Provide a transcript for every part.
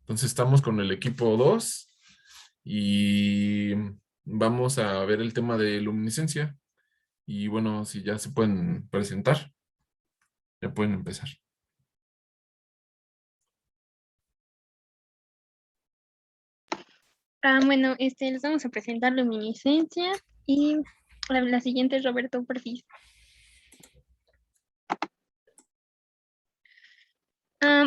Entonces estamos con el equipo 2 y vamos a ver el tema de luminiscencia. Y bueno, si ya se pueden presentar, ya pueden empezar. Bueno, les vamos a presentar luminiscencia y la siguiente es Roberto Perfis.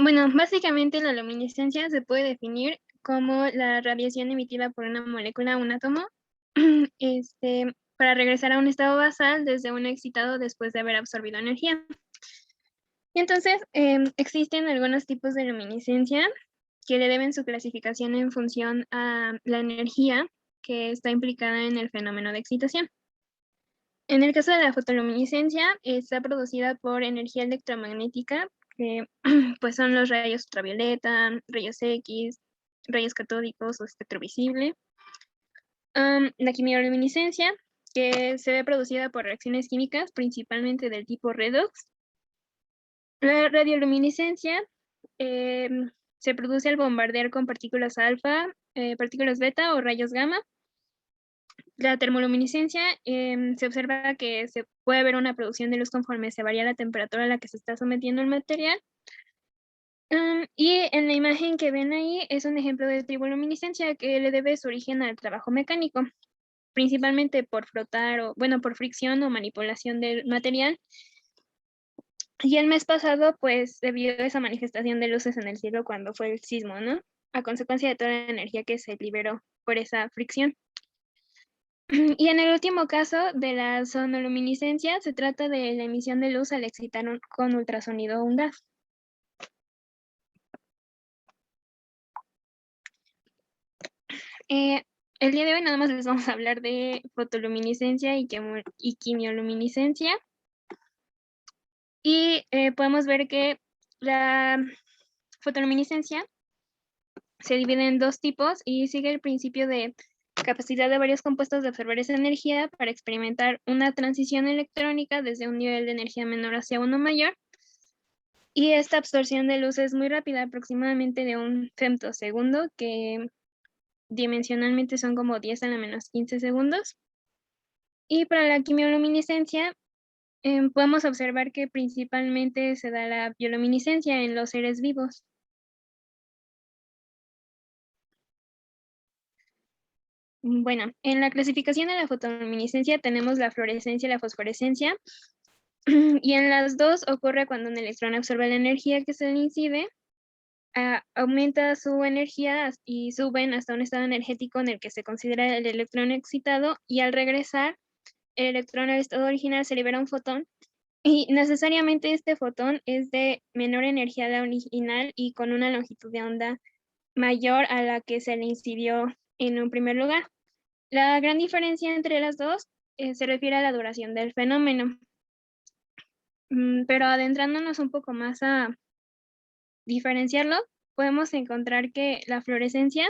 Bueno, básicamente la luminiscencia se puede definir como la radiación emitida por una molécula o un átomo para regresar a un estado basal desde un excitado después de haber absorbido energía. Y entonces existen algunos tipos de luminiscencia que le deben su clasificación en función a la energía que está implicada en el fenómeno de excitación. En el caso de la fotoluminiscencia, está producida por energía electromagnética, que pues son los rayos ultravioleta, rayos X, rayos catódicos o espectro visible. La quimioluminiscencia, que se ve producida por reacciones químicas, principalmente del tipo redox. La radioluminiscencia se produce al bombardear con partículas alfa, partículas beta o rayos gamma. La termoluminiscencia se observa que se puede ver una producción de luz conforme se varía la temperatura a la que se está sometiendo el material. Y en la imagen que ven ahí es un ejemplo de triboluminiscencia que le debe su origen al trabajo mecánico, principalmente por frotar o, bueno, por fricción o manipulación del material. Y el mes pasado, pues, se vio esa manifestación de luces en el cielo cuando fue el sismo, ¿no? A consecuencia de toda la energía que se liberó por esa fricción. Y en el último caso de la sonoluminiscencia, se trata de la emisión de luz al excitar con ultrasonido un gas. El día de hoy nada más les vamos a hablar de fotoluminiscencia y quimioluminiscencia. Y podemos ver que la fotoluminiscencia se divide en dos tipos y sigue el principio de capacidad de varios compuestos de absorber esa energía para experimentar una transición electrónica desde un nivel de energía menor hacia uno mayor. Y esta absorción de luz es muy rápida, aproximadamente de un femtosegundo, que dimensionalmente son como 10 a la menos 15 segundos. Y para la quimioluminiscencia, podemos observar que principalmente se da la bioluminiscencia en los seres vivos. Bueno, en la clasificación de la fotoluminiscencia tenemos la fluorescencia y la fosforescencia, y en las dos ocurre cuando un electrón absorbe la energía que se le incide, aumenta su energía y suben hasta un estado energético en el que se considera el electrón excitado, y al regresar el electrón al estado original se libera un fotón, y necesariamente este fotón es de menor energía a la original y con una longitud de onda mayor a la que se le incidió en un primer lugar. La gran diferencia entre las dos se refiere a la duración del fenómeno. Pero adentrándonos un poco más a diferenciarlo, podemos encontrar que la fluorescencia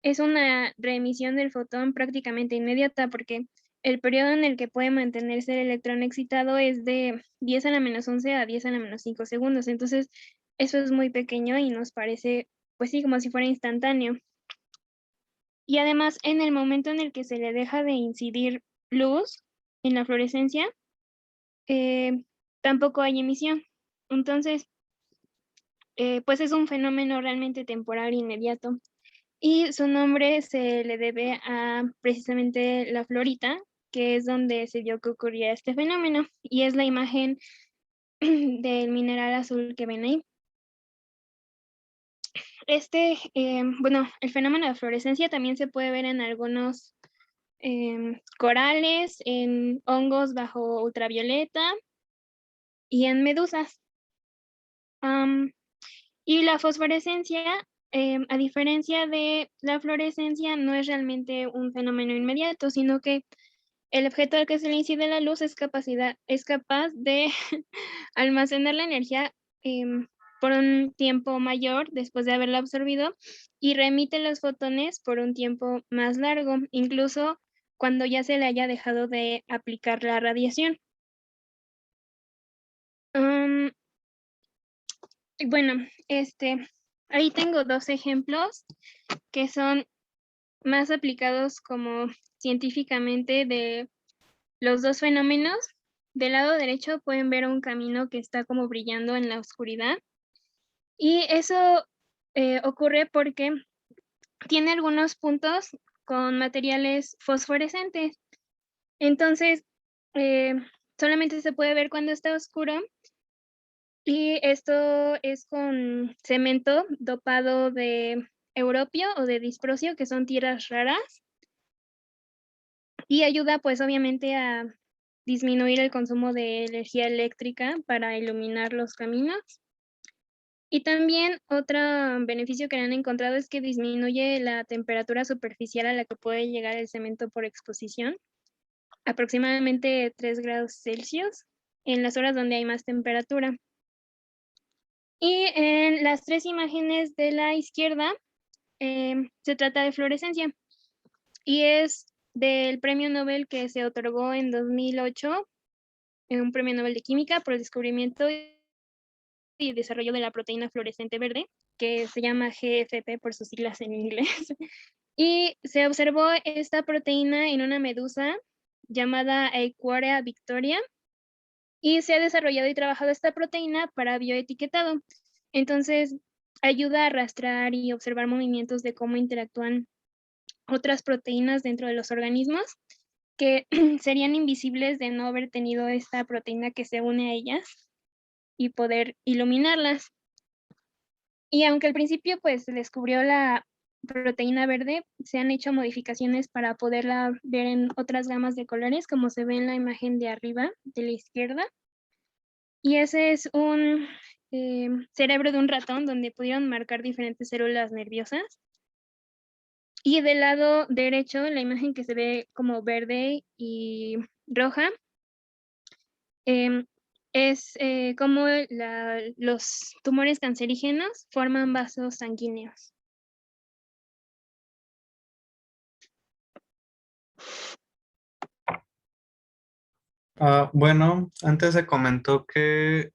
es una reemisión del fotón prácticamente inmediata, porque el periodo en el que puede mantenerse el electrón excitado es de 10 a la menos 11 a 10 a la menos 5 segundos. Entonces, eso es muy pequeño y nos parece, pues sí, como si fuera instantáneo. Y además, en el momento en el que se le deja de incidir luz en la fluorescencia, tampoco hay emisión. Entonces, pues es un fenómeno realmente temporal inmediato. Y su nombre se le debe a precisamente la florita, que es donde se vio que ocurría este fenómeno, y es la imagen del mineral azul que ven ahí. Bueno, el fenómeno de fluorescencia también se puede ver en algunos corales, en hongos bajo ultravioleta y en medusas. Y la fosforescencia, a diferencia de la fluorescencia, no es realmente un fenómeno inmediato, sino que el objeto al que se le incide la luz es capaz de almacenar la energía por un tiempo mayor después de haberla absorbido, y remite los fotones por un tiempo más largo, incluso cuando ya se le haya dejado de aplicar la radiación. Bueno, Ahí tengo dos ejemplos que son más aplicados como científicamente de los dos fenómenos. Del lado derecho pueden ver un camino que está como brillando en la oscuridad. Y eso ocurre porque tiene algunos puntos con materiales fosforescentes. Entonces, eh, solamente se puede ver cuando está oscuro. Y esto es con cemento dopado de europio o de disprosio, que son tierras raras. Y ayuda pues obviamente a disminuir el consumo de energía eléctrica para iluminar los caminos. Y también otro beneficio que han encontrado es que disminuye la temperatura superficial a la que puede llegar el cemento por exposición, aproximadamente 3 grados Celsius, en las horas donde hay más temperatura. Y en las tres imágenes de la izquierda se trata de fluorescencia y es del premio Nobel que se otorgó en 2008, un premio Nobel de Química por el descubrimiento y desarrollo de la proteína fluorescente verde, que se llama GFP por sus siglas en inglés. Y se observó esta proteína en una medusa llamada Eiquaurea victoria y se ha desarrollado y trabajado esta proteína para bioetiquetado. Entonces, ayuda a rastrear y observar movimientos de cómo interactúan otras proteínas dentro de los organismos que serían invisibles de no haber tenido esta proteína que se une a ellas y poder iluminarlas. Y aunque al principio pues se descubrió la proteína verde, se han hecho modificaciones para poderla ver en otras gamas de colores, como se ve en la imagen de arriba, de la izquierda. Y ese es un cerebro de un ratón donde pudieron marcar diferentes células nerviosas. Y del lado derecho, la imagen que se ve como verde y roja, es cómo los tumores cancerígenos forman vasos sanguíneos. Bueno, antes se comentó que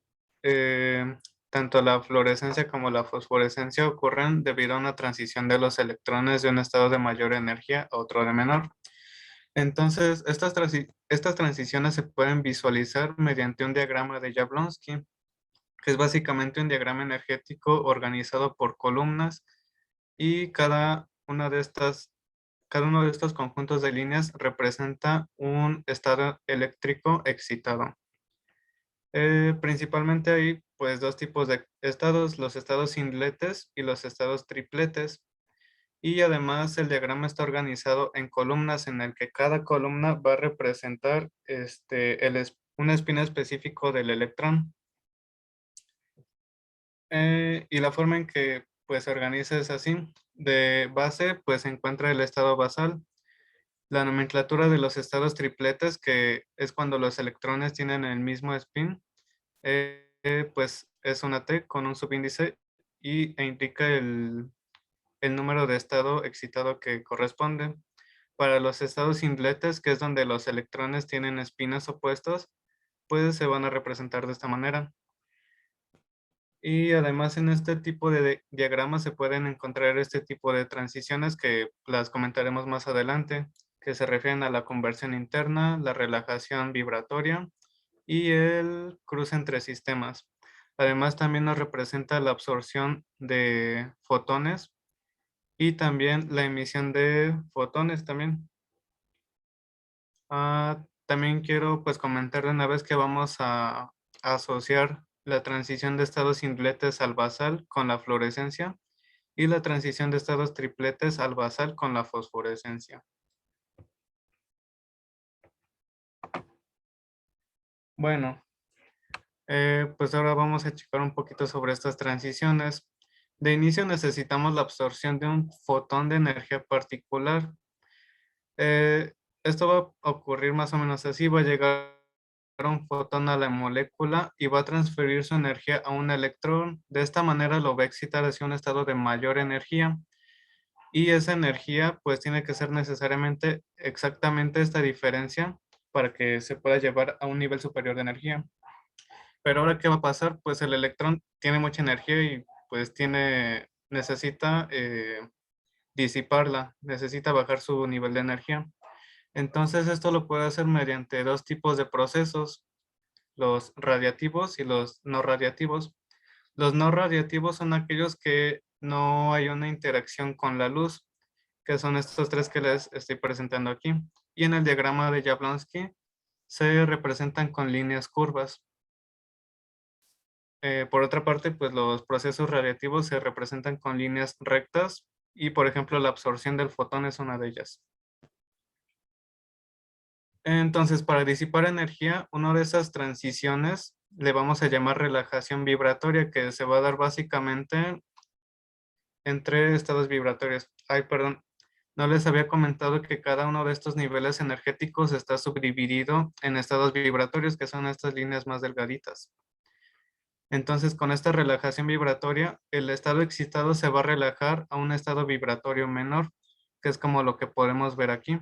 tanto la fluorescencia como la fosforescencia ocurren debido a una transición de los electrones de un estado de mayor energía a otro de menor. Entonces, estas transiciones se pueden visualizar mediante un diagrama de Jablonski, que es básicamente un diagrama energético organizado por columnas y cada uno de estos conjuntos de líneas representa un estado eléctrico excitado. Principalmente hay pues dos tipos de estados, los estados singletes y los estados tripletes. Y además el diagrama está organizado en columnas en el que cada columna va a representar un espín específico del electrón. Y la forma en que pues se organiza es así. De base pues se encuentra el estado basal. La nomenclatura de los estados tripletes, que es cuando los electrones tienen el mismo spin, pues es una T con un subíndice e indica el número de estado excitado que corresponde. Para los estados singletes, que es donde los electrones tienen espinas opuestos, pues se van a representar de esta manera. Y además en este tipo de diagramas se pueden encontrar este tipo de transiciones que las comentaremos más adelante, que se refieren a la conversión interna, la relajación vibratoria y el cruce entre sistemas. Además también nos representa la absorción de fotones y también la emisión de fotones también. También quiero pues comentar de una vez que vamos a asociar la transición de estados singletes al basal con la fluorescencia y la transición de estados tripletes al basal con la fosforescencia. Bueno, pues ahora vamos a checar un poquito sobre estas transiciones. De inicio necesitamos la absorción de un fotón de energía particular. Esto va a ocurrir más o menos así, va a llegar un fotón a la molécula y va a transferir su energía a un electrón. De esta manera lo va a excitar hacia un estado de mayor energía. Y esa energía pues tiene que ser necesariamente exactamente esta diferencia para que se pueda llevar a un nivel superior de energía. Pero ahora, ¿qué va a pasar? Pues el electrón tiene mucha energía y pues tiene necesita disiparla, necesita bajar su nivel de energía. Entonces esto lo puede hacer mediante dos tipos de procesos, los radiativos y los no radiativos. Los no radiativos son aquellos que no hay una interacción con la luz, que son estos tres que les estoy presentando aquí. Y en el diagrama de Jablonski se representan con líneas curvas. Por otra parte, pues los procesos radiativos se representan con líneas rectas y, por ejemplo, la absorción del fotón es una de ellas. Entonces, para disipar energía, una de esas transiciones le vamos a llamar relajación vibratoria, que se va a dar básicamente entre estados vibratorios. Ay, perdón, no les había comentado que cada uno de estos niveles energéticos está subdividido en estados vibratorios, que son estas líneas más delgaditas. Entonces, con esta relajación vibratoria, el estado excitado se va a relajar a un estado vibratorio menor, que es como lo que podemos ver aquí.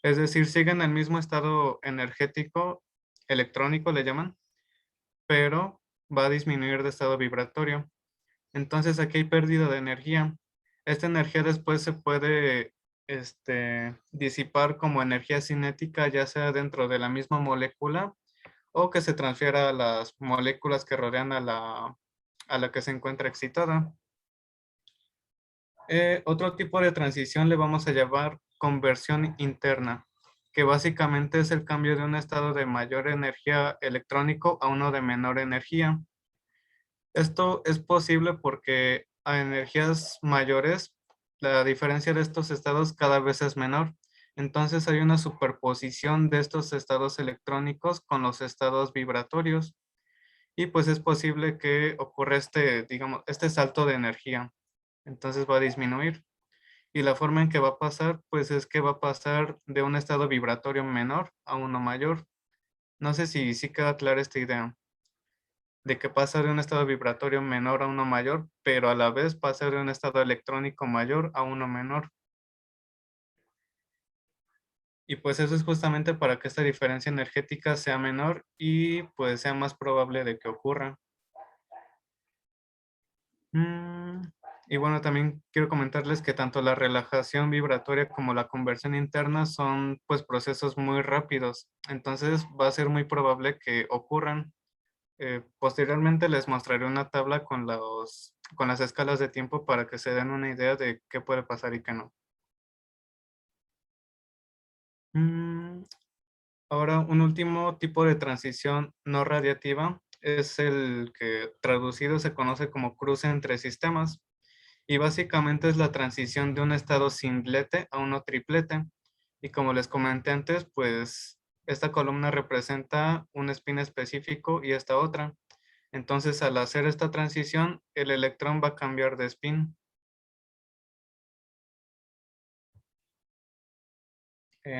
Es decir, siguen el mismo estado energético, electrónico le llaman, pero va a disminuir de estado vibratorio. Entonces, aquí hay pérdida de energía. Esta energía después se puede disipar como energía cinética, ya sea dentro de la misma molécula o que se transfiera a las moléculas que rodean a la que se encuentra excitada. Otro tipo de transición le vamos a llamar conversión interna, que básicamente es el cambio de un estado de mayor energía electrónico a uno de menor energía. Esto es posible porque a energías mayores, la diferencia de estos estados cada vez es menor. Entonces hay una superposición de estos estados electrónicos con los estados vibratorios. Y pues es posible que ocurra digamos, este salto de energía. Entonces va a disminuir. Y la forma en que va a pasar, pues es que va a pasar de un estado vibratorio menor a uno mayor. No sé si queda clara esta idea de que pasa de un estado vibratorio menor a uno mayor, pero a la vez pasa de un estado electrónico mayor a uno menor. Y pues eso es justamente para que esta diferencia energética sea menor y pues sea más probable de que ocurra. Y bueno, también quiero comentarles que tanto la relajación vibratoria como la conversión interna son pues procesos muy rápidos. Entonces va a ser muy probable que ocurran. Posteriormente les mostraré una tabla con las escalas de tiempo para que se den una idea de qué puede pasar y qué no. Ahora, un último tipo de transición no radiativa es el que traducido se conoce como cruce entre sistemas. Y básicamente es la transición de un estado singlete a uno triplete. Y como les comenté antes, pues esta columna representa un spin específico y esta otra. Entonces, al hacer esta transición, el electrón va a cambiar de spin.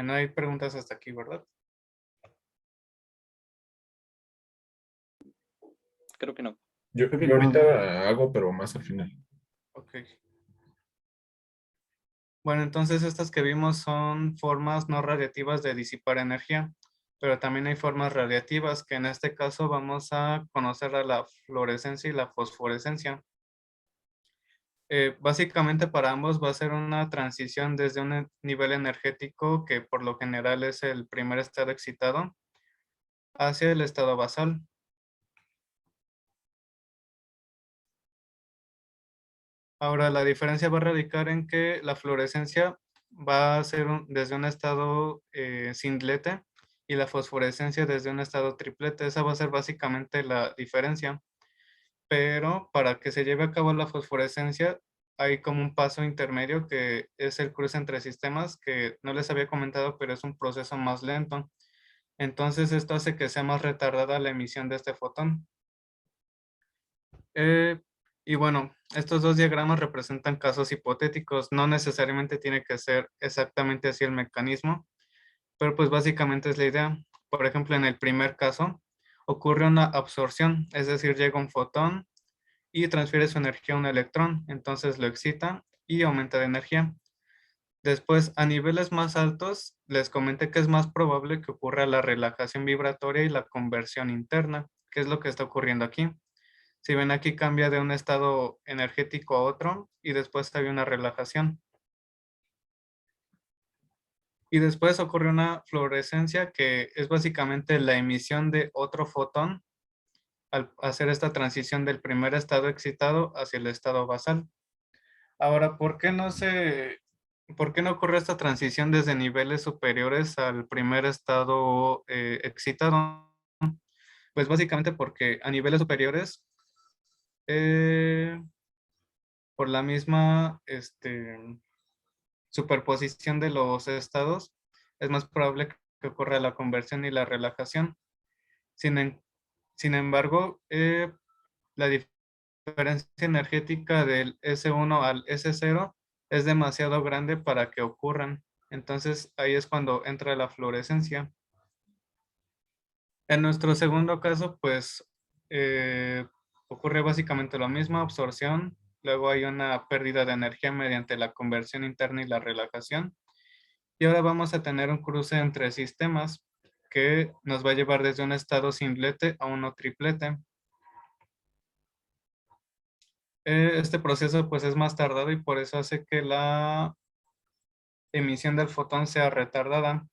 No hay preguntas hasta aquí, ¿verdad? Creo que no. Yo ahorita hago, pero más al final. Ok. Bueno, entonces estas que vimos son formas no radiativas de disipar energía, pero también hay formas radiativas que en este caso vamos a conocer a la fluorescencia y la fosforescencia. Básicamente para ambos va a ser una transición desde un nivel energético que por lo general es el primer estado excitado hacia el estado basal. Ahora la diferencia va a radicar en que la fluorescencia va a ser desde un estado singlete y la fosforescencia desde un estado triplete. Esa va a ser básicamente la diferencia. Pero para que se lleve a cabo la fosforescencia hay como un paso intermedio que es el cruce entre sistemas que no les había comentado, pero es un proceso más lento. Entonces esto hace que sea más retardada la emisión de este fotón. Y bueno, estos dos diagramas representan casos hipotéticos. No necesariamente tiene que ser exactamente así el mecanismo, pero pues básicamente es la idea. Por ejemplo, en el primer caso, ocurre una absorción, es decir, llega un fotón y transfiere su energía a un electrón, entonces lo excita y aumenta de energía. Después, a niveles más altos, les comenté que es más probable que ocurra la relajación vibratoria y la conversión interna, que es lo que está ocurriendo aquí. Si ven aquí cambia de un estado energético a otro y después hay una relajación. Y después ocurre una fluorescencia que es básicamente la emisión de otro fotón al hacer esta transición del primer estado excitado hacia el estado basal. Ahora, por qué no ocurre esta transición desde niveles superiores al primer estado excitado? Pues básicamente porque a niveles superiores, eh, por la misma superposición de los estados, es más probable que ocurra la conversión y la relajación. Sin, sin embargo, la diferencia energética del S1 al S0 es demasiado grande para que ocurran. Entonces ahí es cuando entra la fluorescencia. En nuestro segundo caso, pues ocurre básicamente lo mismo, absorción. Luego hay una pérdida de energía mediante la conversión interna y la relajación. Y ahora vamos a tener un cruce entre sistemas que nos va a llevar desde un estado singlete a uno triplete. Este proceso pues es más tardado y por eso hace que la emisión del fotón sea retardada,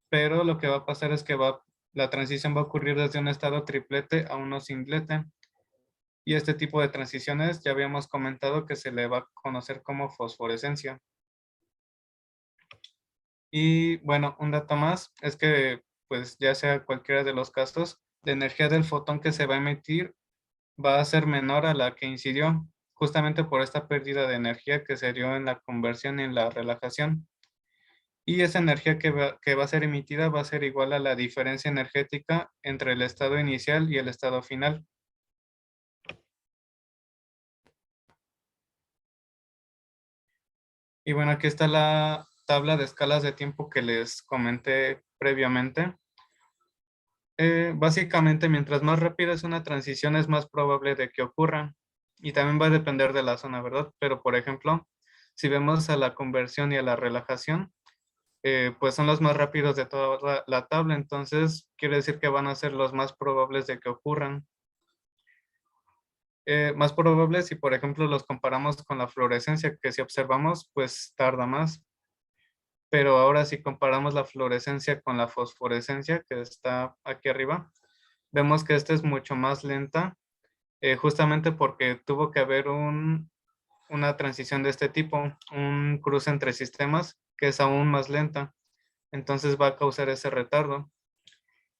pero lo que va a pasar es que la transición va a ocurrir desde un estado triplete a uno singlete. Y este tipo de transiciones ya habíamos comentado que se le va a conocer como fosforescencia. Y bueno, un dato más es que pues ya sea cualquiera de los casos, la energía del fotón que se va a emitir va a ser menor a la que incidió, justamente por esta pérdida de energía que se dio en la conversión y en la relajación. Y esa energía que va a ser emitida va a ser igual a la diferencia energética entre el estado inicial y el estado final. Y bueno, aquí está la tabla de escalas de tiempo que les comenté previamente. Básicamente, mientras más rápida es una transición, es más probable de que ocurra. Y también va a depender de la zona, ¿verdad? Pero, por ejemplo, si vemos a la conversión y a la relajación, pues son los más rápidos de toda la tabla. Entonces, quiere decir que van a ser los más probables de que ocurran. Más probables si, por ejemplo, los comparamos con la fluorescencia, que si observamos, pues tarda más. Pero ahora si comparamos la fluorescencia con la fosforescencia, que está aquí arriba, vemos que esta es mucho más lenta, justamente porque tuvo que haber una transición de este tipo, un cruce entre sistemas que es aún más lenta. Entonces va a causar ese retardo.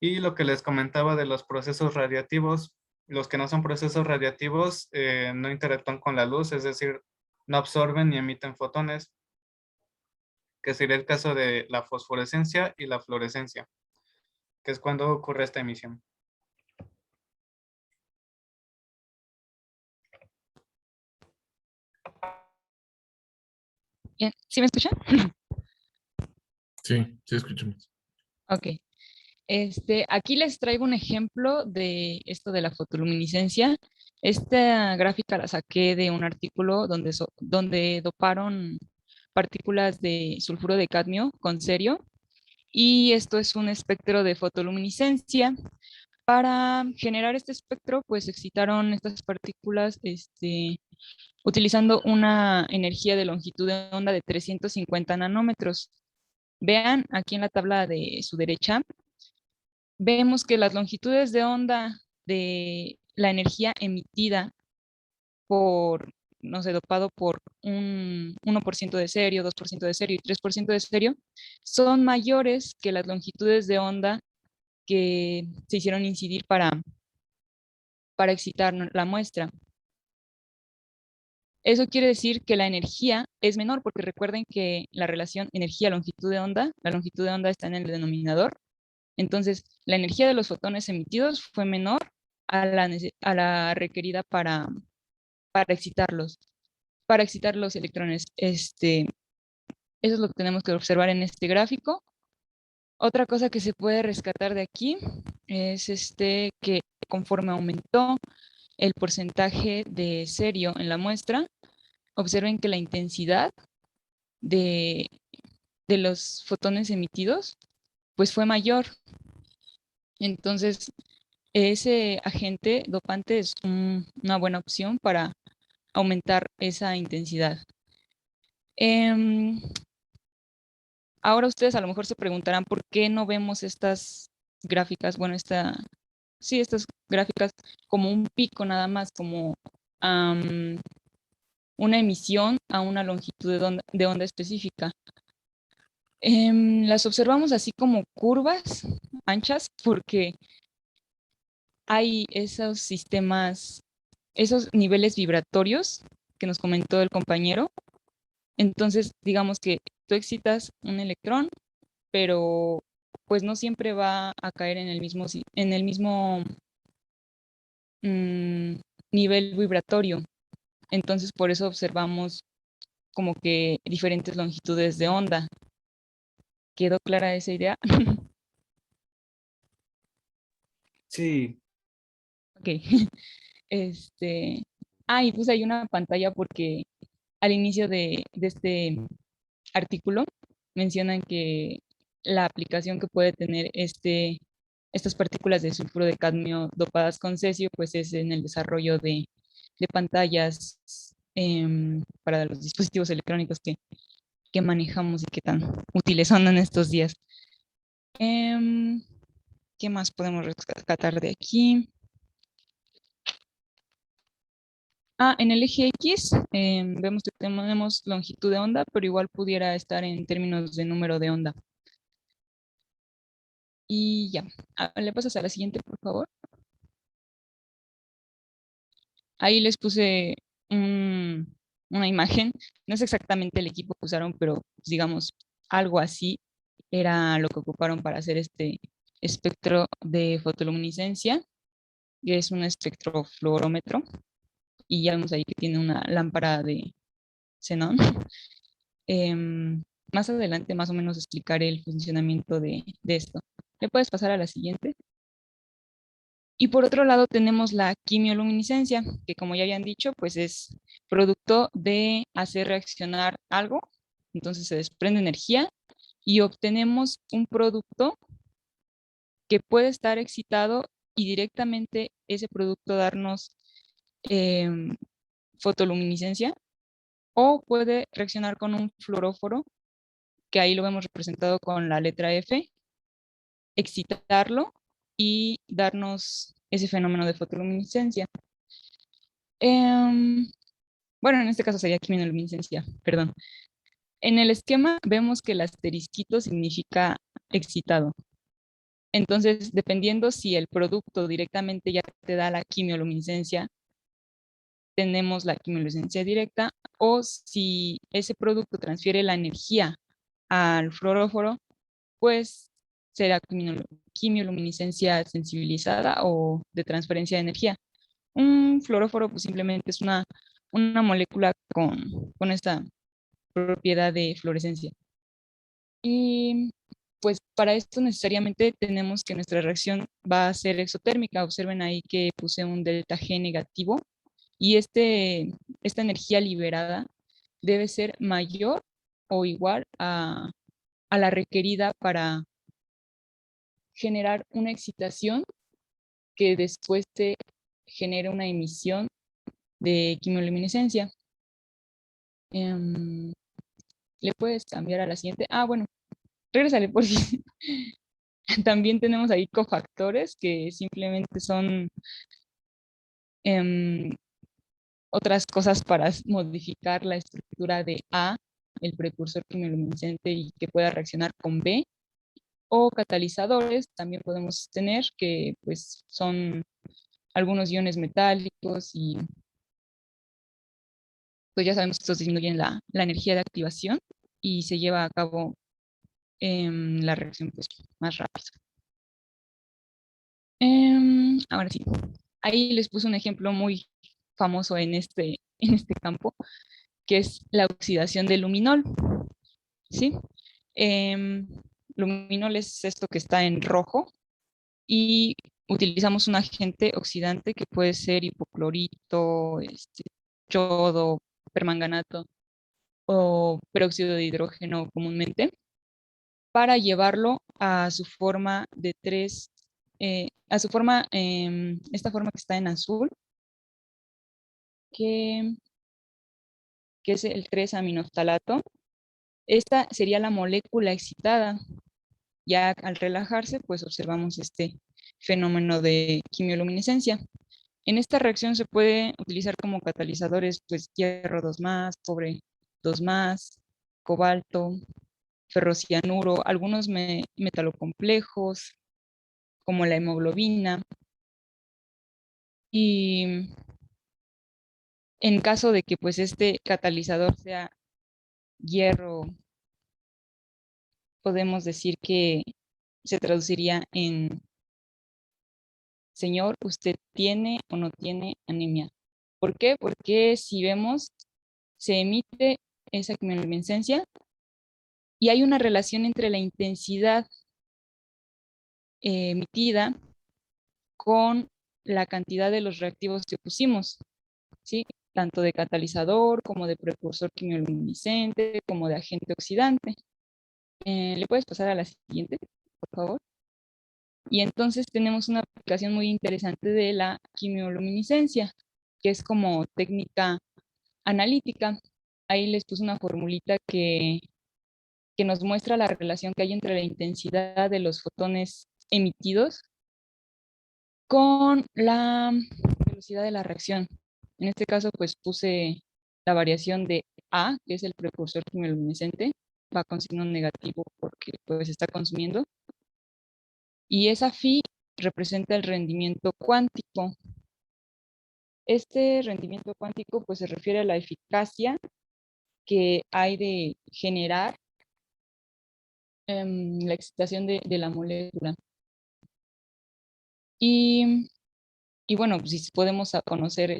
Y lo que les comentaba de los procesos radiativos, los que no son procesos radiativos no interactúan con la luz, es decir, no absorben ni emiten fotones, que sería el caso de la fosforescencia y la fluorescencia, que es cuando ocurre esta emisión. Bien, ¿sí me escuchan? Sí, sí, escuchamos. Ok. Aquí les traigo un ejemplo de esto de la fotoluminiscencia. Esta gráfica la saqué de un artículo donde doparon partículas de sulfuro de cadmio con cerio. Y esto es un espectro de fotoluminiscencia. Para generar este espectro, pues excitaron estas partículas utilizando una energía de longitud de onda de 350 nanómetros. Vean aquí en la tabla de su derecha, vemos que las longitudes de onda de la energía emitida por, no sé, dopado por un 1% de serio, 2% de serio y 3% de serio, son mayores que las longitudes de onda que se hicieron incidir para excitar la muestra. Eso quiere decir que la energía es menor, porque recuerden que la relación energía-longitud de onda, la longitud de onda está en el denominador. Entonces, la energía de los fotones emitidos fue menor a la requerida para excitar los electrones. Eso es lo que tenemos que observar en este gráfico. Otra cosa que se puede rescatar de aquí es que conforme aumentó el porcentaje de cerio en la muestra, observen que la intensidad de, de los fotones emitidos pues fue mayor. Entonces, ese agente dopante es una buena opción para aumentar esa intensidad. Ahora ustedes a lo mejor se preguntarán por qué no vemos estas gráficas, bueno, estas gráficas como un pico nada más, como una emisión a una longitud de onda específica. Las observamos así como curvas anchas porque hay esos sistemas, esos niveles vibratorios que nos comentó el compañero. Entonces, digamos que tú excitas un electrón, pero pues no siempre va a caer en el mismo nivel vibratorio. Entonces, por eso observamos como que diferentes longitudes de onda. ¿Quedó clara esa idea? Sí, Ok. Y pues hay una pantalla porque al inicio de este artículo mencionan que la aplicación que puede tener estas partículas de sulfuro de cadmio dopadas con cesio, pues es en el desarrollo de pantallas para los dispositivos electrónicos que manejamos y que tan útiles son en estos días. ¿Qué más podemos rescatar de aquí? En el eje X vemos que tenemos longitud de onda, pero igual pudiera estar en términos de número de onda. Y ya, le pasas a la siguiente, por favor. Ahí les puse una imagen. No es exactamente el equipo que usaron, pero pues, digamos, algo así era lo que ocuparon para hacer este espectro de fotoluminiscencia, que es un espectrofluorómetro. Y ya vemos ahí que tiene una lámpara de xenón. Más adelante más o menos explicaré el funcionamiento de esto. ¿Le puedes pasar a la siguiente? Y por otro lado tenemos la quimioluminiscencia, que como ya habían dicho, pues es producto de hacer reaccionar algo, entonces se desprende energía y obtenemos un producto que puede estar excitado y directamente ese producto darnos fotoluminiscencia o puede reaccionar con un fluoróforo, que ahí lo vemos representado con la letra F, excitarlo y darnos ese fenómeno de fotoluminiscencia. Bueno, en este caso sería quimioluminiscencia, perdón. En el esquema vemos que el asterisquito significa excitado. Entonces, dependiendo si el producto directamente ya te da la quimioluminiscencia, tenemos la quimioluminiscencia directa, o si ese producto transfiere la energía al fluoróforo, pues será quimioluminiscencia sensibilizada o de transferencia de energía. Un fluoróforo pues simplemente es una molécula con esta propiedad de fluorescencia. Y pues para esto necesariamente tenemos que nuestra reacción va a ser exotérmica. Observen ahí que puse un delta G negativo y esta energía liberada debe ser mayor o igual a la requerida para generar una excitación que después te genere una emisión de quimioluminiscencia. ¿Le puedes cambiar a la siguiente? Bueno, regrésale por si. También tenemos ahí cofactores que simplemente son otras cosas para modificar la estructura de A, el precursor quimioluminiscente, y que pueda reaccionar con B. O catalizadores también podemos tener, que pues son algunos iones metálicos y pues ya sabemos que estos disminuyen la energía de activación y se lleva a cabo la reacción pues, más rápido. Ahora sí, ahí les puse un ejemplo muy famoso en este campo, que es la oxidación del luminol. ¿Sí? Luminol es esto que está en rojo y utilizamos un agente oxidante que puede ser hipoclorito, yodo, permanganato o peróxido de hidrógeno comúnmente, para llevarlo a su forma de 3 a su forma, esta forma que está en azul, que es el 3-aminoftalato. Esta sería la molécula excitada. Ya al relajarse, pues observamos este fenómeno de quimioluminescencia. En esta reacción se puede utilizar como catalizadores, pues hierro 2+, cobre 2+, cobalto, ferrocianuro, algunos metalocomplejos, como la hemoglobina. Y en caso de que pues este catalizador sea hierro, podemos decir que se traduciría en: señor, ¿usted tiene o no tiene anemia? ¿Por qué? Porque si vemos, se emite esa quimioluminescencia y hay una relación entre la intensidad emitida con la cantidad de los reactivos que pusimos, ¿sí? Tanto de catalizador como de precursor quimioluminescente, como de agente oxidante. ¿Le puedes pasar a la siguiente, por favor? Y entonces tenemos una aplicación muy interesante de la quimioluminescencia, que es como técnica analítica. Ahí les puse una formulita que nos muestra la relación que hay entre la intensidad de los fotones emitidos con la velocidad de la reacción. En este caso, pues puse la variación de A, que es el precursor quimioluminescente, va con signo negativo porque pues está consumiendo, y esa phi representa el rendimiento cuántico. Este rendimiento cuántico pues se refiere a la eficacia que hay de generar la excitación de la molécula. Y, bueno, pues si podemos conocer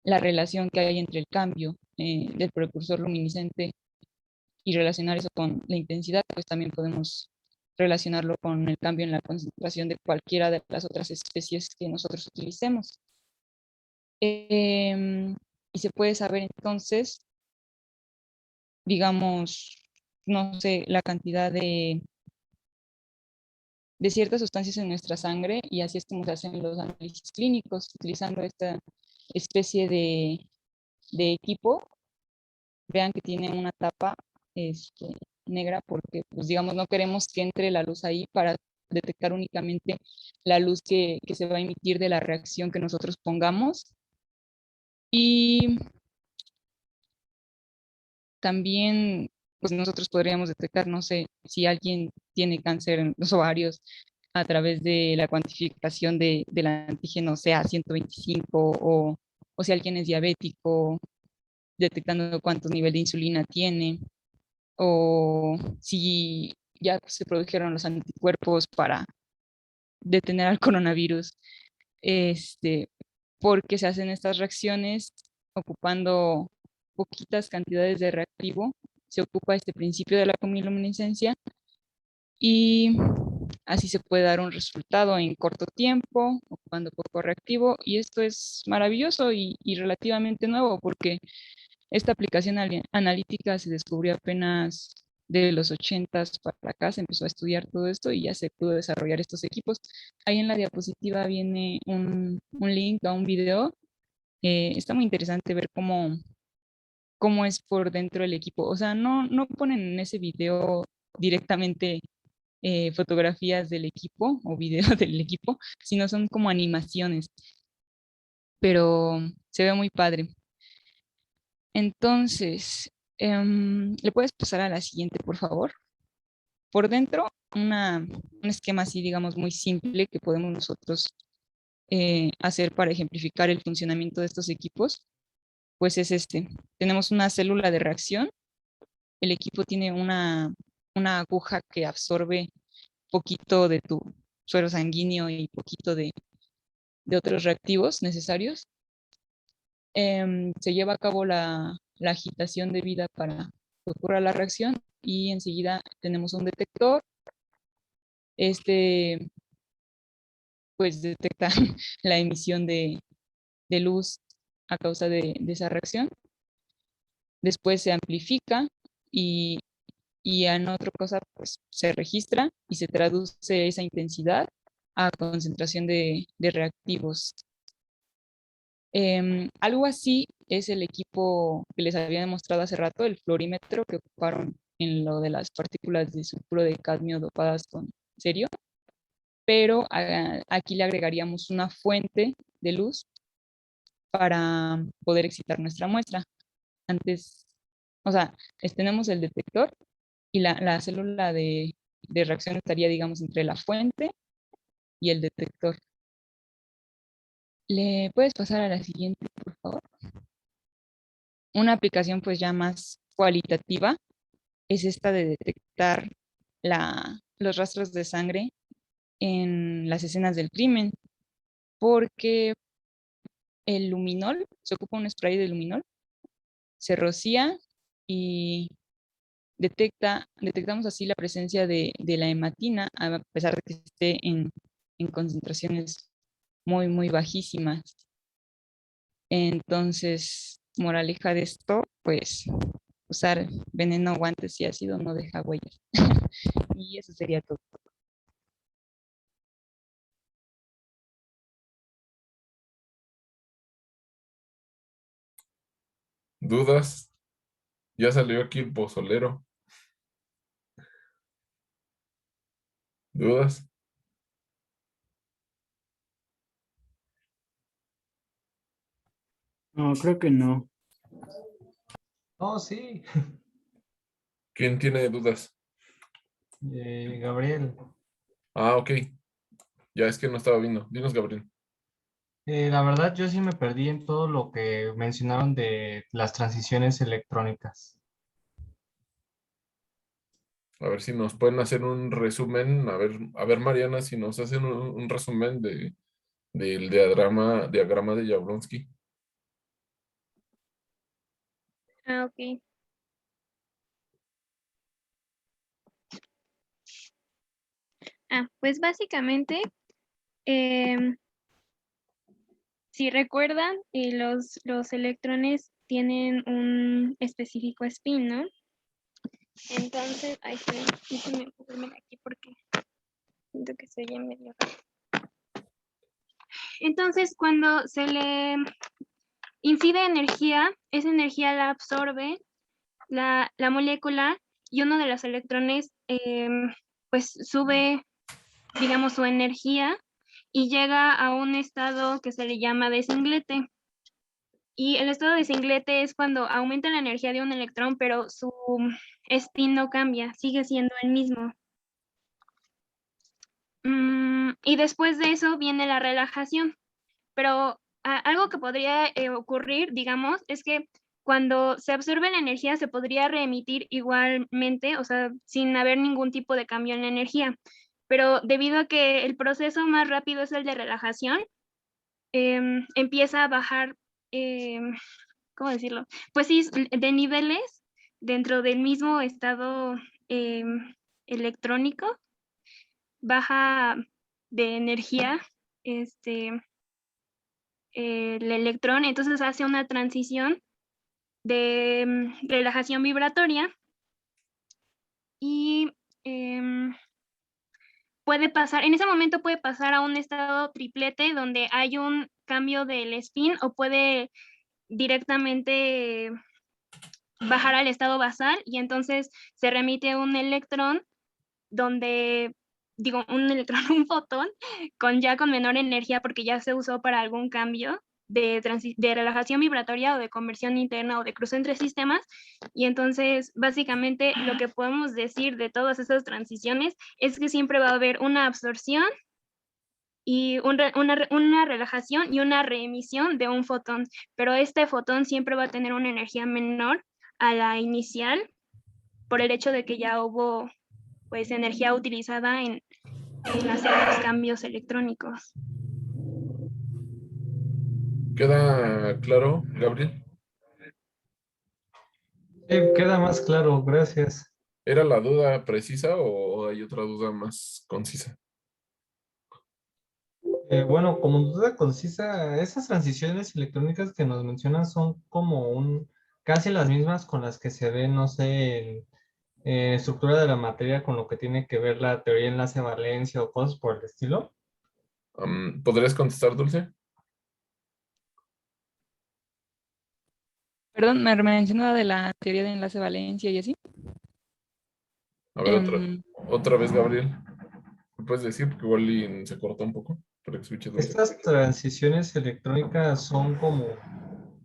la relación que hay entre el cambio del precursor luminiscente y relacionar eso con la intensidad, pues también podemos relacionarlo con el cambio en la concentración de cualquiera de las otras especies que nosotros utilicemos. Y se puede saber entonces, digamos, no sé, la cantidad de ciertas sustancias en nuestra sangre, y así es como se hacen los análisis clínicos, utilizando esta especie de equipo. Vean que tiene una tapa negra porque, pues digamos, no queremos que entre la luz ahí para detectar únicamente la luz que se va a emitir de la reacción que nosotros pongamos. Y también, pues nosotros podríamos detectar, no sé, si alguien tiene cáncer en los ovarios a través de la cuantificación del antígeno CA125, o si alguien es diabético, detectando cuánto nivel de insulina tiene, o si ya se produjeron los anticuerpos para detener al coronavirus, porque se hacen estas reacciones ocupando poquitas cantidades de reactivo. Se ocupa este principio de la quimioluminescencia y así se puede dar un resultado en corto tiempo, ocupando poco reactivo, y esto es maravilloso y relativamente nuevo porque esta aplicación analítica se descubrió apenas de los 80s para acá, se empezó a estudiar todo esto y ya se pudo desarrollar estos equipos. Ahí en la diapositiva viene un link a un video. Está muy interesante ver cómo es por dentro el equipo. O sea, no ponen en ese video directamente fotografías del equipo o videos del equipo, sino son como animaciones, pero se ve muy padre. Entonces, ¿le puedes pasar a la siguiente, por favor? Por dentro, un esquema así, digamos, muy simple que podemos nosotros hacer para ejemplificar el funcionamiento de estos equipos, pues es este. Tenemos una célula de reacción. El equipo tiene una aguja que absorbe poquito de tu suero sanguíneo y poquito de otros reactivos necesarios. Se lleva a cabo la agitación debida para que ocurra la reacción, y enseguida tenemos un detector. Pues detecta la emisión de luz a causa de esa reacción. Después se amplifica y en otra cosa pues se registra y se traduce esa intensidad a concentración de reactivos. Algo así es el equipo que les había demostrado hace rato, el fluorímetro que ocuparon en lo de las partículas de sulfuro de cadmio dopadas con cerio, pero aquí le agregaríamos una fuente de luz para poder excitar nuestra muestra. Antes, o sea, tenemos el detector y la célula de reacción estaría, digamos, entre la fuente y el detector. ¿Le puedes pasar a la siguiente, por favor? Una aplicación pues ya más cualitativa es esta de detectar los rastros de sangre en las escenas del crimen, porque el luminol, se ocupa un spray de luminol, se rocía y detectamos así la presencia de la hematina, a pesar de que esté en concentraciones muy, muy bajísimas. Entonces, moraleja de esto, pues usar veneno, guantes y ácido no deja huellas. Y eso sería todo. ¿Dudas? Ya salió aquí el pozolero. ¿Dudas? No, creo que no. Oh, sí, ¿Quién tiene dudas? Gabriel. Ah, ok. Ya es que no estaba viendo. Dinos, Gabriel. La verdad, yo sí me perdí en todo lo que mencionaron de las transiciones electrónicas. A ver si nos pueden hacer un resumen. A ver, Mariana, si nos hacen un resumen del diagrama de Jablonski. Ah, ok. Pues básicamente, em, si recuerdan, los electrones tienen un específico spin, ¿no? Entonces, ay, esperen, déjenme moverme de aquí porque siento que se oye medio raro. Entonces, cuando se le incide energía, esa energía la absorbe la molécula y uno de los electrones pues sube, digamos, su energía y llega a un estado que se le llama desinglete. Y el estado de singlete es cuando aumenta la energía de un electrón, pero su spin no cambia, sigue siendo el mismo. Y después de eso viene la relajación. Pero algo que podría ocurrir, digamos, es que cuando se absorbe la energía se podría reemitir igualmente, o sea, sin haber ningún tipo de cambio en la energía. Pero debido a que el proceso más rápido es el de relajación, empieza a bajar, ¿cómo decirlo? Pues sí, de niveles dentro del mismo estado electrónico, baja de energía el electrón, entonces hace una transición de relajación vibratoria y puede pasar, en ese momento puede pasar a un estado triplete donde hay un cambio del spin o puede directamente bajar al estado basal y entonces se remite un electrón donde, digo, un electrón, un fotón, con menor energía porque ya se usó para algún cambio de relajación vibratoria o de conversión interna o de cruce entre sistemas. Y entonces, básicamente, lo que podemos decir de todas esas transiciones es que siempre va a haber una absorción y una relajación y una reemisión de un fotón, pero este fotón siempre va a tener una energía menor a la inicial por el hecho de que ya hubo pues energía utilizada en hacer los cambios electrónicos. ¿Queda claro, Gabriel? Sí, queda más claro, gracias. ¿Era la duda precisa o hay otra duda más concisa? Bueno, como duda concisa, esas transiciones electrónicas que nos mencionan son como casi las mismas con las que se ve, no sé, en estructura de la materia con lo que tiene que ver la teoría de enlace-valencia o cosas por el estilo. ¿Podrías contestar, Dulce? Perdón, me mencionaba de la teoría de enlace valencia y así. A ver, Em, otra vez, Gabriel. ¿Me puedes decir? Porque igual se cortó un poco para que escuche Dulce. Estas transiciones electrónicas son como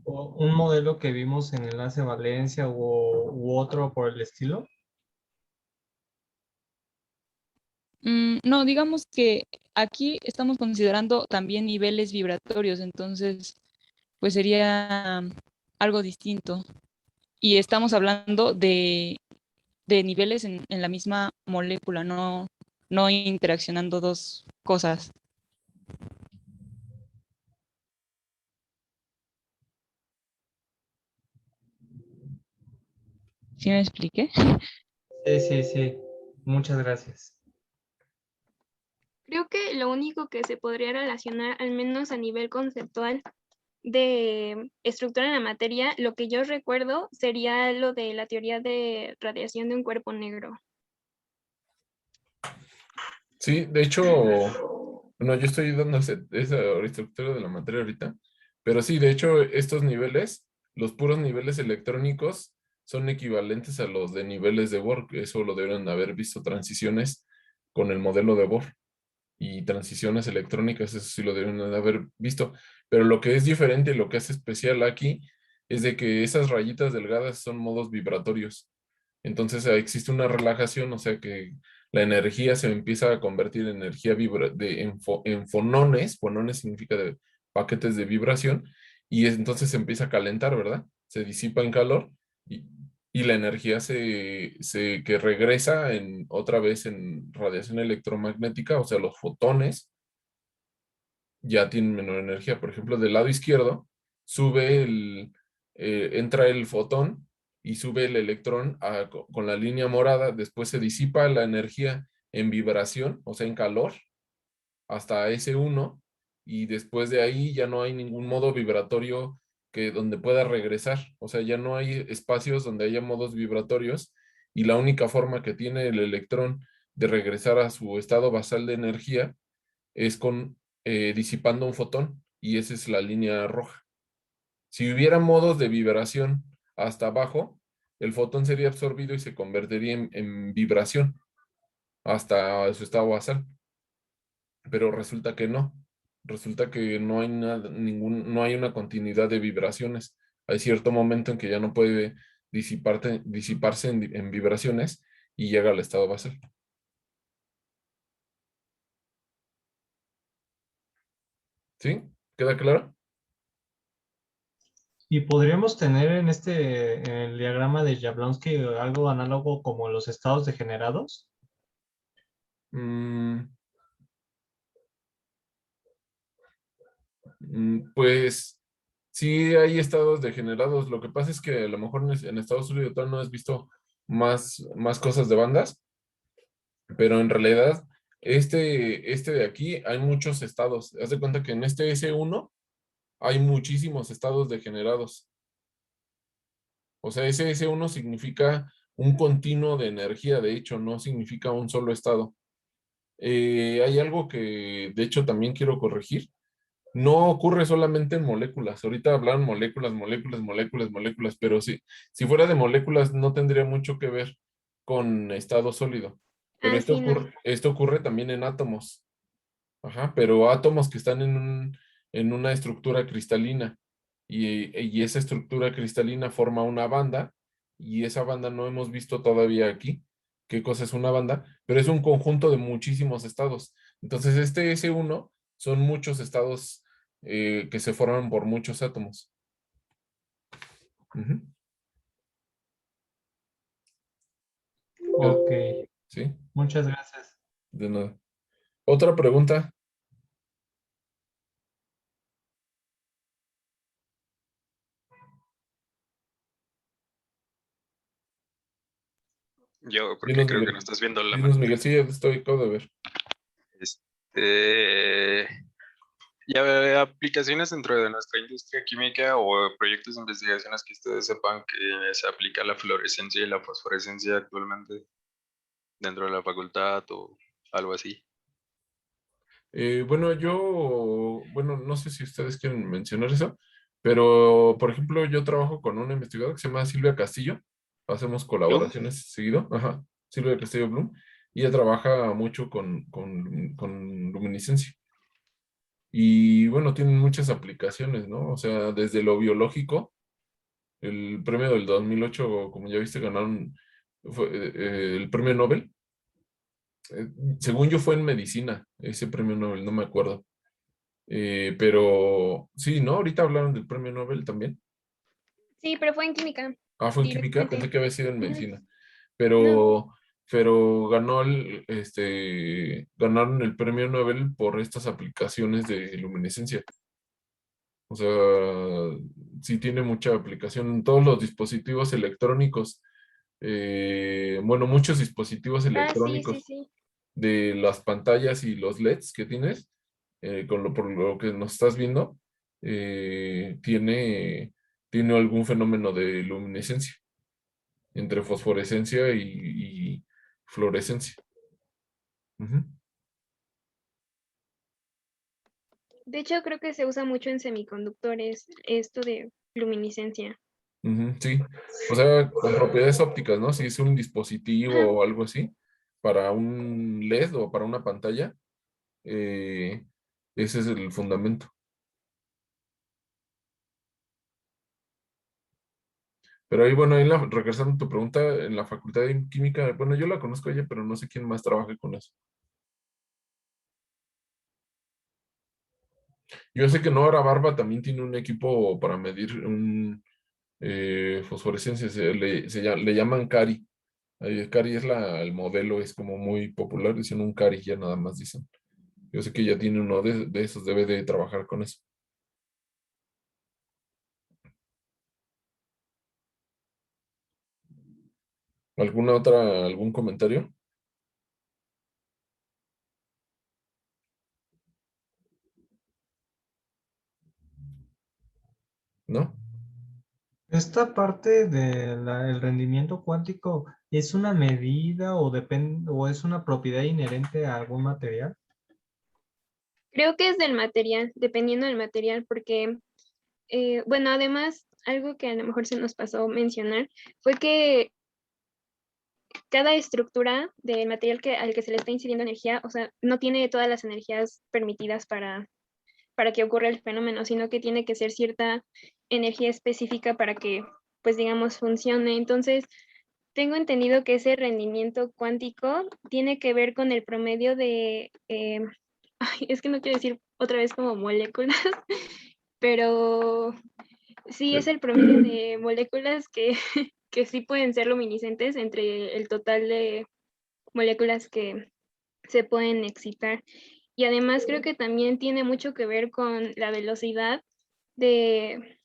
un modelo que vimos en Enlace Valencia u otro por el estilo. No, digamos que aquí estamos considerando también niveles vibratorios, entonces pues sería algo distinto. Y estamos hablando de niveles en la misma molécula, no interaccionando dos cosas. ¿Sí me expliqué? Sí, sí, sí. Muchas gracias. Creo que lo único que se podría relacionar, al menos a nivel conceptual, de estructura en la materia, lo que yo recuerdo sería lo de la teoría de radiación de un cuerpo negro. Sí, de hecho, no, yo estoy dando esa estructura de la materia ahorita, pero sí, de hecho, estos niveles, los puros niveles electrónicos, son equivalentes a los de niveles de Bohr. Eso lo deben haber visto transiciones con el modelo de Bohr y transiciones electrónicas, eso sí lo deben de haber visto. Pero lo que es diferente y lo que es especial aquí es de que esas rayitas delgadas son modos vibratorios. Entonces existe una relajación, o sea que la energía se empieza a convertir en energía en fonones. Fonones significa de paquetes de vibración, y entonces se empieza a calentar, ¿verdad? Se disipa en calor y, y la energía que regresa otra vez en radiación electromagnética, o sea, los fotones ya tienen menor energía. Por ejemplo, del lado izquierdo sube entra el fotón y sube el electrón con la línea morada, después se disipa la energía en vibración, o sea, en calor, hasta S1, y después de ahí ya no hay ningún modo vibratorio donde pueda regresar, o sea, ya no hay espacios donde haya modos vibratorios, y la única forma que tiene el electrón de regresar a su estado basal de energía es disipando un fotón, y esa es la línea roja. Si hubiera modos de vibración hasta abajo, el fotón sería absorbido y se convertiría en vibración hasta su estado basal. Pero resulta que no. Resulta que no hay no hay una continuidad de vibraciones. Hay cierto momento en que ya no puede disiparse en vibraciones y llega al estado basal. ¿Sí? ¿Queda claro? Y podríamos tener en en el diagrama de Jablonski algo análogo como los estados degenerados. Mm, pues sí hay estados degenerados. Lo que pasa es que a lo mejor en Estados Unidos no has visto más cosas de bandas, pero en realidad este de aquí hay muchos estados. Haz de cuenta que en este S1 hay muchísimos estados degenerados. O sea, ese S1 significa un continuo de energía, de hecho, no significa un solo estado. Hay algo que de hecho también quiero corregir. No ocurre solamente en moléculas. Ahorita hablan moléculas, moléculas, moléculas, moléculas, pero si fuera de moléculas no tendría mucho que ver con estado sólido. Pero Sí, no. esto ocurre también en átomos. Ajá, pero átomos que están en una estructura cristalina, y esa estructura cristalina forma una banda, y esa banda no hemos visto todavía aquí qué cosa es una banda, pero es un conjunto de muchísimos estados. Entonces este S1 son muchos estados que se forman por muchos átomos. Ujú. Ok, Sí, muchas gracias. de nada. Otra pregunta. Yo, porque Dinos, creo que Miguel. no estás viendo la Dinos, mano. Miguel. Sí, ya acabo de ver. Este, ya aplicaciones dentro de nuestra industria química o proyectos de investigaciones que ustedes sepan que se aplica la fluorescencia y la fosforescencia actualmente dentro de la facultad o algo así. Bueno, no sé si ustedes quieren mencionar eso, pero por ejemplo, yo trabajo con una investigadora que se llama Silvia Castillo, hacemos ¿Bloom? colaboraciones seguido, ajá, Silvia Castillo Bloom, y ella trabaja mucho con luminiscencia. Y bueno, tienen muchas aplicaciones, ¿no? O sea, desde lo biológico, el premio del 2008, como ya viste, ganaron el premio Nobel. Eh, Según yo fue en medicina, ese premio Nobel, no me acuerdo. Pero sí, ¿no? Ahorita hablaron del premio Nobel también. Sí, pero fue en química, Ah, fue en química, pensé directamente. que había sido en Ujú. medicina. No, Pero, pero ganaron el premio Nobel por estas aplicaciones de luminiscencia. O sea, sí tiene mucha aplicación en todos los dispositivos electrónicos. Bueno, muchos dispositivos sí, sí, electrónicos sí. de las pantallas y los LEDs que tienes, por lo que nos estás viendo, tiene algún fenómeno de luminiscencia entre fosforescencia y fluorescencia. Ujú, De hecho, creo que se usa mucho en semiconductores esto de luminiscencia. ujú, sí, o sea, con propiedades ópticas, ¿no? Si es un Ajá. dispositivo o algo así, para un LED o para una pantalla, eh, ese es el fundamento. Pero ahí, bueno, regresando a tu pregunta, en la Facultad de Química, bueno, yo la conozco a ella, pero no sé quién más trabaja con eso. Yo sé que Nora Barba también tiene un equipo para medir fosforescencia, le llaman Cari. Cari es el modelo, es como muy popular, dicen un Cari, ya nada más dicen. Yo sé que ella tiene uno de esos, debe de trabajar con eso. ¿Algún comentario? ¿No? Esta parte del rendimiento cuántico es una medida o depende o es una propiedad inherente a algún material. Creo que es del material, dependiendo del material, porque, bueno, además, algo que a lo mejor se nos pasó mencionar fue que cada estructura del material al que se le está incidiendo energía, o sea, no tiene todas las energías permitidas para que ocurra el fenómeno, sino que tiene que ser cierta energía específica para que, pues digamos, funcione. Entonces, tengo entendido que ese rendimiento cuántico tiene que ver con el promedio de, ay, es que no quiero decir otra vez como moléculas, pero sí es Eh, el promedio de moléculas que, que sí pueden ser luminiscentes entre el total de moléculas que se pueden excitar. Y además creo que también tiene mucho que ver con la velocidad de,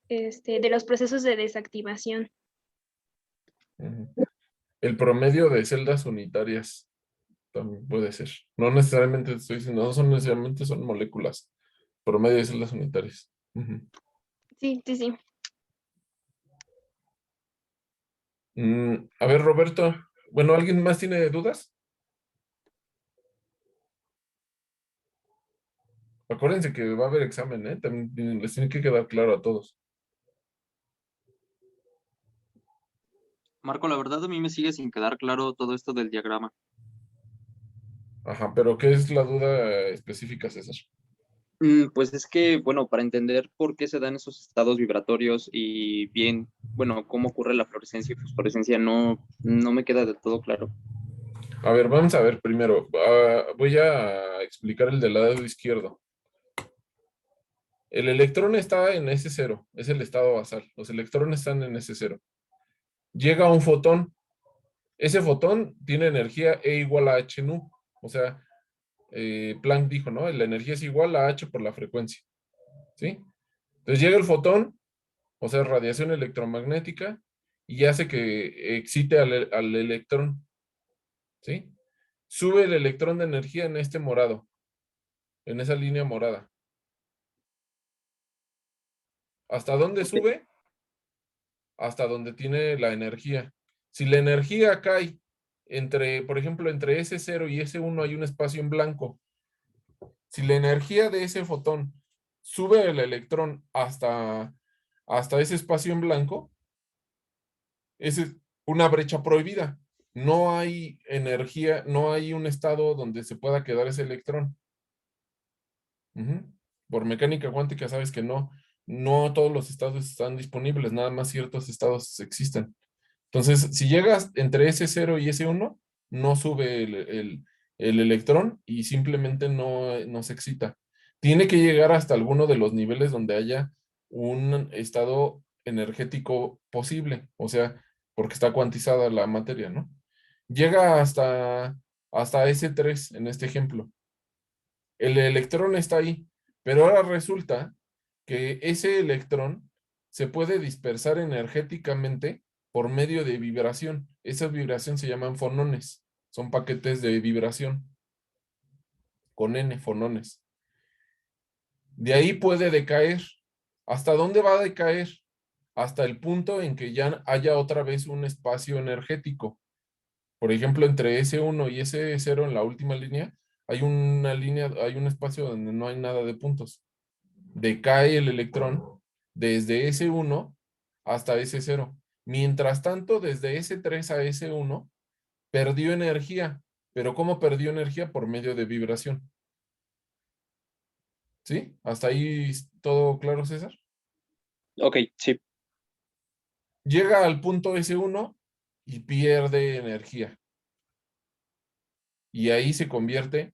de los procesos de desactivación. Ujú. El promedio de celdas unitarias también puede ser. No necesariamente estoy diciendo, no son necesariamente son moléculas. Promedio de celdas unitarias. Ujú. Sí, sí, sí. A ver, Roberto. Bueno, ¿alguien más tiene dudas? Acuérdense que va a haber examen, ¿eh? También les tiene que quedar claro a todos. Marco, la verdad a mí me sigue sin quedar claro todo esto del diagrama. Ajá, pero ¿qué es la duda específica, César? Pues es que, bueno, para entender por qué se dan esos estados vibratorios y bien, bueno, cómo ocurre la fluorescencia y fosforescencia, no me queda de todo claro. A ver, vamos a ver primero. Voy a explicar el del lado izquierdo. El electrón está en S0, es el estado basal. Los electrones están en S0. Llega un fotón. Ese fotón tiene energía E igual a h nu. O sea, Planck dijo, ¿no? La energía es igual a h por la frecuencia. ¿Sí? Entonces llega el fotón, o sea, radiación electromagnética, y hace que excite al electrón. ¿Sí? Sube el electrón de energía en este morado, en esa línea morada. ¿Hasta dónde Ok. sube? Hasta donde tiene la energía. Si la energía cae por ejemplo, entre S0 y S1 hay un espacio en blanco. Si la energía de ese fotón sube el electrón hasta ese espacio en blanco, esa es una brecha prohibida. No hay energía, no hay un estado donde se pueda quedar ese electrón. Ujú. Por mecánica cuántica sabes que no todos los estados están disponibles, nada más ciertos estados existen. Entonces, si llegas entre ese 0 y ese 1, no sube el electrón y simplemente no se excita. Tiene que llegar hasta alguno de los niveles donde haya un estado energético posible, o sea, porque está cuantizada la materia, ¿no? Llega hasta ese 3 en este ejemplo. El electrón está ahí, pero ahora resulta que ese electrón se puede dispersar energéticamente por medio de vibración. Esa vibración se llaman fonones. Son paquetes de vibración con n fonones. De ahí puede decaer. ¿Hasta dónde va a decaer? Hasta el punto en que ya haya otra vez un espacio energético. Por ejemplo, entre S1 y S0 en la última línea, hay una línea, hay un espacio donde no hay nada de puntos. Decae el electrón desde S1 hasta S0. Mientras tanto, desde S3 a S1, perdió energía. ¿Pero cómo perdió energía? Por medio de vibración. ¿Sí? ¿Hasta ahí todo claro, César? Ok, sí. Llega al punto S1 y pierde energía. Y ahí se convierte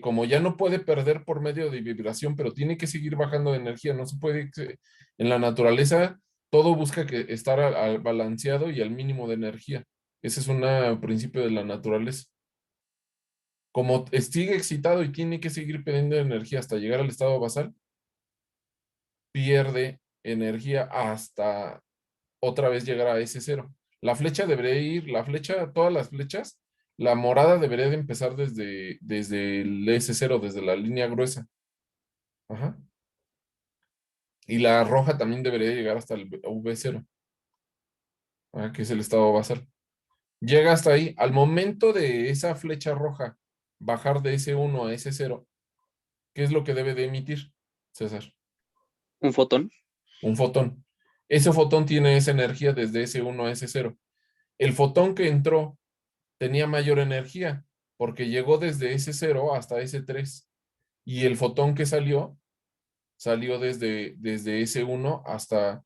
como ya no puede perder por medio de vibración, pero tiene que seguir bajando de energía. No se puede, en la naturaleza, todo busca que estar al balanceado y al mínimo de energía. Ese es un principio de la naturaleza. Como sigue excitado y tiene que seguir perdiendo energía hasta llegar al estado basal, pierde energía hasta otra vez llegar a ese cero. La flecha debería ir, todas las flechas, la morada debería de empezar desde el S0, desde la línea gruesa. Ajá. Y la roja también debería llegar hasta el V0, que es el estado basal. Llega hasta ahí. Al momento de esa flecha roja bajar de S1 a S0, ¿qué es lo que debe de emitir, César? Un fotón. Un fotón. Ese fotón tiene esa energía desde S1 a S0. El fotón que entró tenía mayor energía porque llegó desde S0 hasta S3 y el fotón que salió desde S1 hasta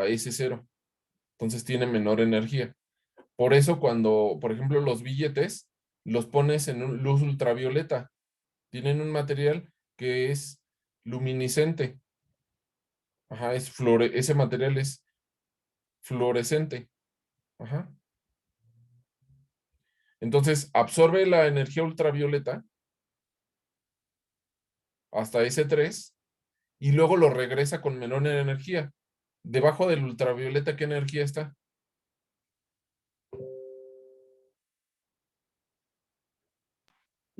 S0. Entonces tiene menor energía. Por eso cuando, por ejemplo, los billetes los pones en luz ultravioleta, tienen un material que es luminiscente. Ajá, ese material es fluorescente. Ajá. Entonces absorbe la energía ultravioleta hasta S3 y luego lo regresa con menor energía. Debajo del ultravioleta, ¿qué energía está?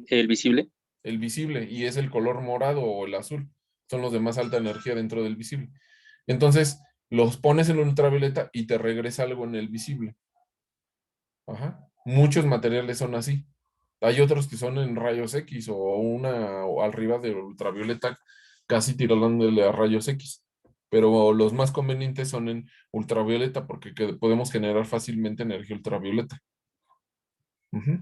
El visible. El visible, y es el color morado o el azul. Son los de más alta energía dentro del visible. Entonces, los pones en el ultravioleta y te regresa algo en el visible. Ajá. Muchos materiales son así. Hay otros que son en rayos X o arriba de ultravioleta, casi tirándole a rayos X. Pero los más convenientes son en ultravioleta porque podemos generar fácilmente energía ultravioleta. Ujú.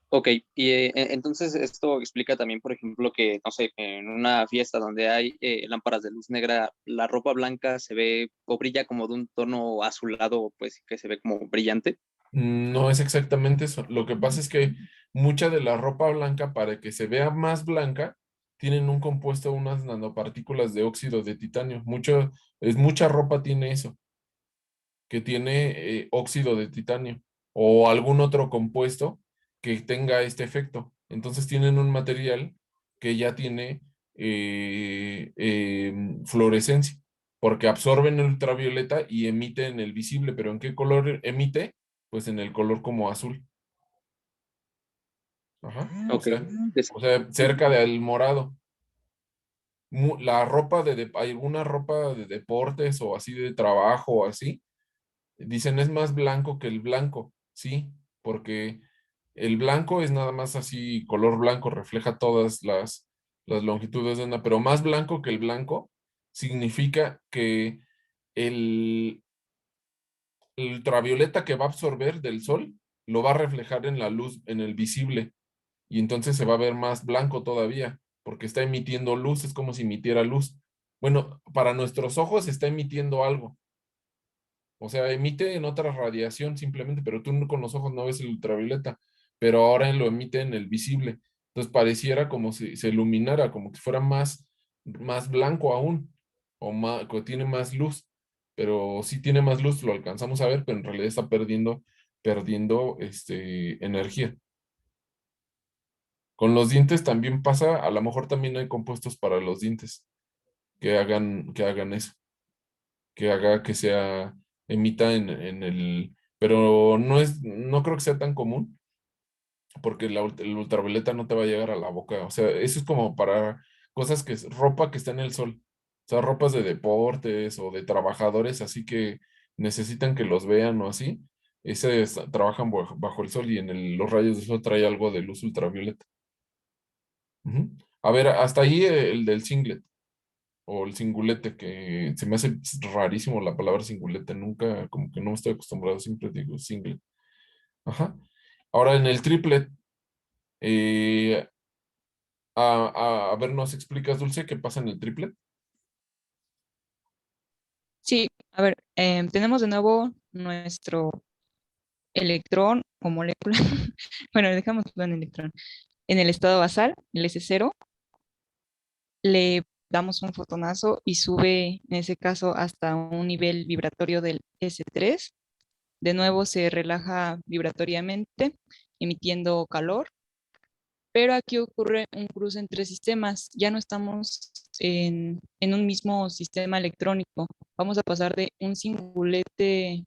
Ok, y entonces esto explica también, por ejemplo, que, no sé, en una fiesta donde hay lámparas de luz negra, la ropa blanca se ve o brilla como de un tono azulado, pues que se ve como brillante. No es exactamente eso. Lo que pasa es que mucha de la ropa blanca, para que se vea más blanca, tienen un compuesto, unas nanopartículas de óxido de titanio. Mucha ropa tiene eso, que tiene óxido de titanio o algún otro compuesto que tenga este efecto. Entonces tienen un material que ya tiene fluorescencia, porque absorben el ultravioleta y emiten el visible, pero ¿en qué color emite? Pues en el color como azul. Ajá. Ok. O sea, cerca del morado. La ropa alguna ropa de deportes o así de trabajo o así, dicen es más blanco que el blanco, sí, porque El blanco es nada más así, color blanco, refleja todas las longitudes de onda, pero más blanco que el blanco significa que el, el ultravioleta que va a absorber del sol lo va a reflejar en la luz, en el visible, y entonces se va a ver más blanco todavía, porque está emitiendo luz, es como si emitiera luz. Bueno, para nuestros ojos está emitiendo algo, o sea, emite en otra radiación simplemente, pero tú con los ojos no ves el ultravioleta, pero ahora lo emite en el visible. Entonces pareciera como si se iluminara, como que fuera más blanco aún, o más, que tiene más luz, pero sí tiene más luz, lo alcanzamos a ver, pero en realidad está perdiendo energía. Con los dientes también pasa, a lo mejor también hay compuestos para los dientes que hagan eso, que haga que emita pero no creo que sea tan común, porque el ultravioleta no te va a llegar a la boca. O sea, eso es como para cosas ropa que está en el sol. O sea, ropas de deportes o de trabajadores, así que necesitan que los vean o así. Trabajan bajo el sol y los rayos del sol trae algo de luz ultravioleta. Ujú. A ver, hasta ahí el del singlet o el singulete, que se me hace rarísimo la palabra singulete, nunca, como que no estoy acostumbrado, siempre digo singlet. Ajá. Ahora en el triplet, eh, a ver, ¿nos explicas, Dulce, qué pasa en el triplet? Sí, a ver, tenemos de nuevo nuestro electrón o molécula. Bueno, dejamos en electrón. En el estado basal, el S0, le damos un fotonazo y sube, en ese caso, hasta un nivel vibratorio del S3. De nuevo se relaja vibratoriamente, emitiendo calor, pero aquí ocurre un cruce entre sistemas. Ya no estamos en un mismo sistema electrónico. Vamos a pasar de un singulete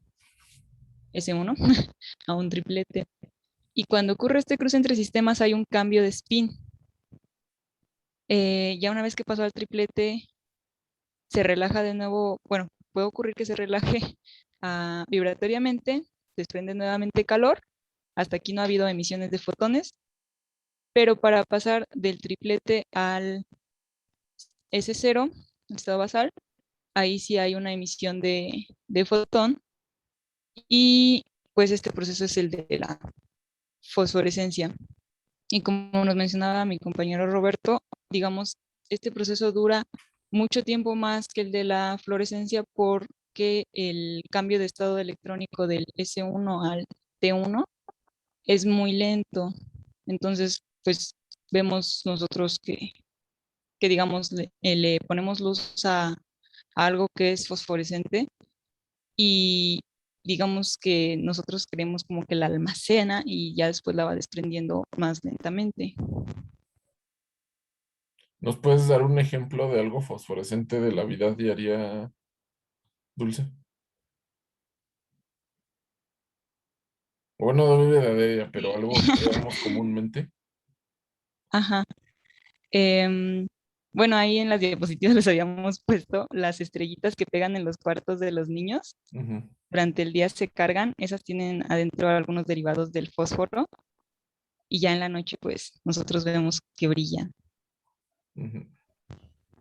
S1 a un triplete. Y cuando ocurre este cruce entre sistemas hay un cambio de spin. Ya una vez que pasó al triplete, se relaja de nuevo, bueno, puede ocurrir que se relaje vibratoriamente, desprende nuevamente calor. Hasta aquí no ha habido emisiones de fotones, pero para pasar del triplete al S0, estado basal, ahí sí hay una emisión de fotón, y pues este proceso es el de la fosforescencia. Y como nos mencionaba mi compañero Roberto, digamos, este proceso dura mucho tiempo más que el de la fluorescencia, porque el cambio de estado electrónico del S1 al T1 es muy lento. Entonces, pues vemos nosotros que digamos, le ponemos luz a algo que es fosforescente, y digamos que nosotros creemos como que la almacena y ya después la va desprendiendo más lentamente. ¿Nos puedes dar un ejemplo de algo fosforescente de la vida diaria, Dulce? Bueno, no de la diaria, pero algo que veamos comúnmente. Ajá. Em, bueno, ahí en las diapositivas les habíamos puesto las estrellitas que pegan en los cuartos de los niños. Ujú, Durante el día se cargan, esas tienen adentro algunos derivados del fósforo, y ya en la noche pues nosotros vemos que brillan. ujú.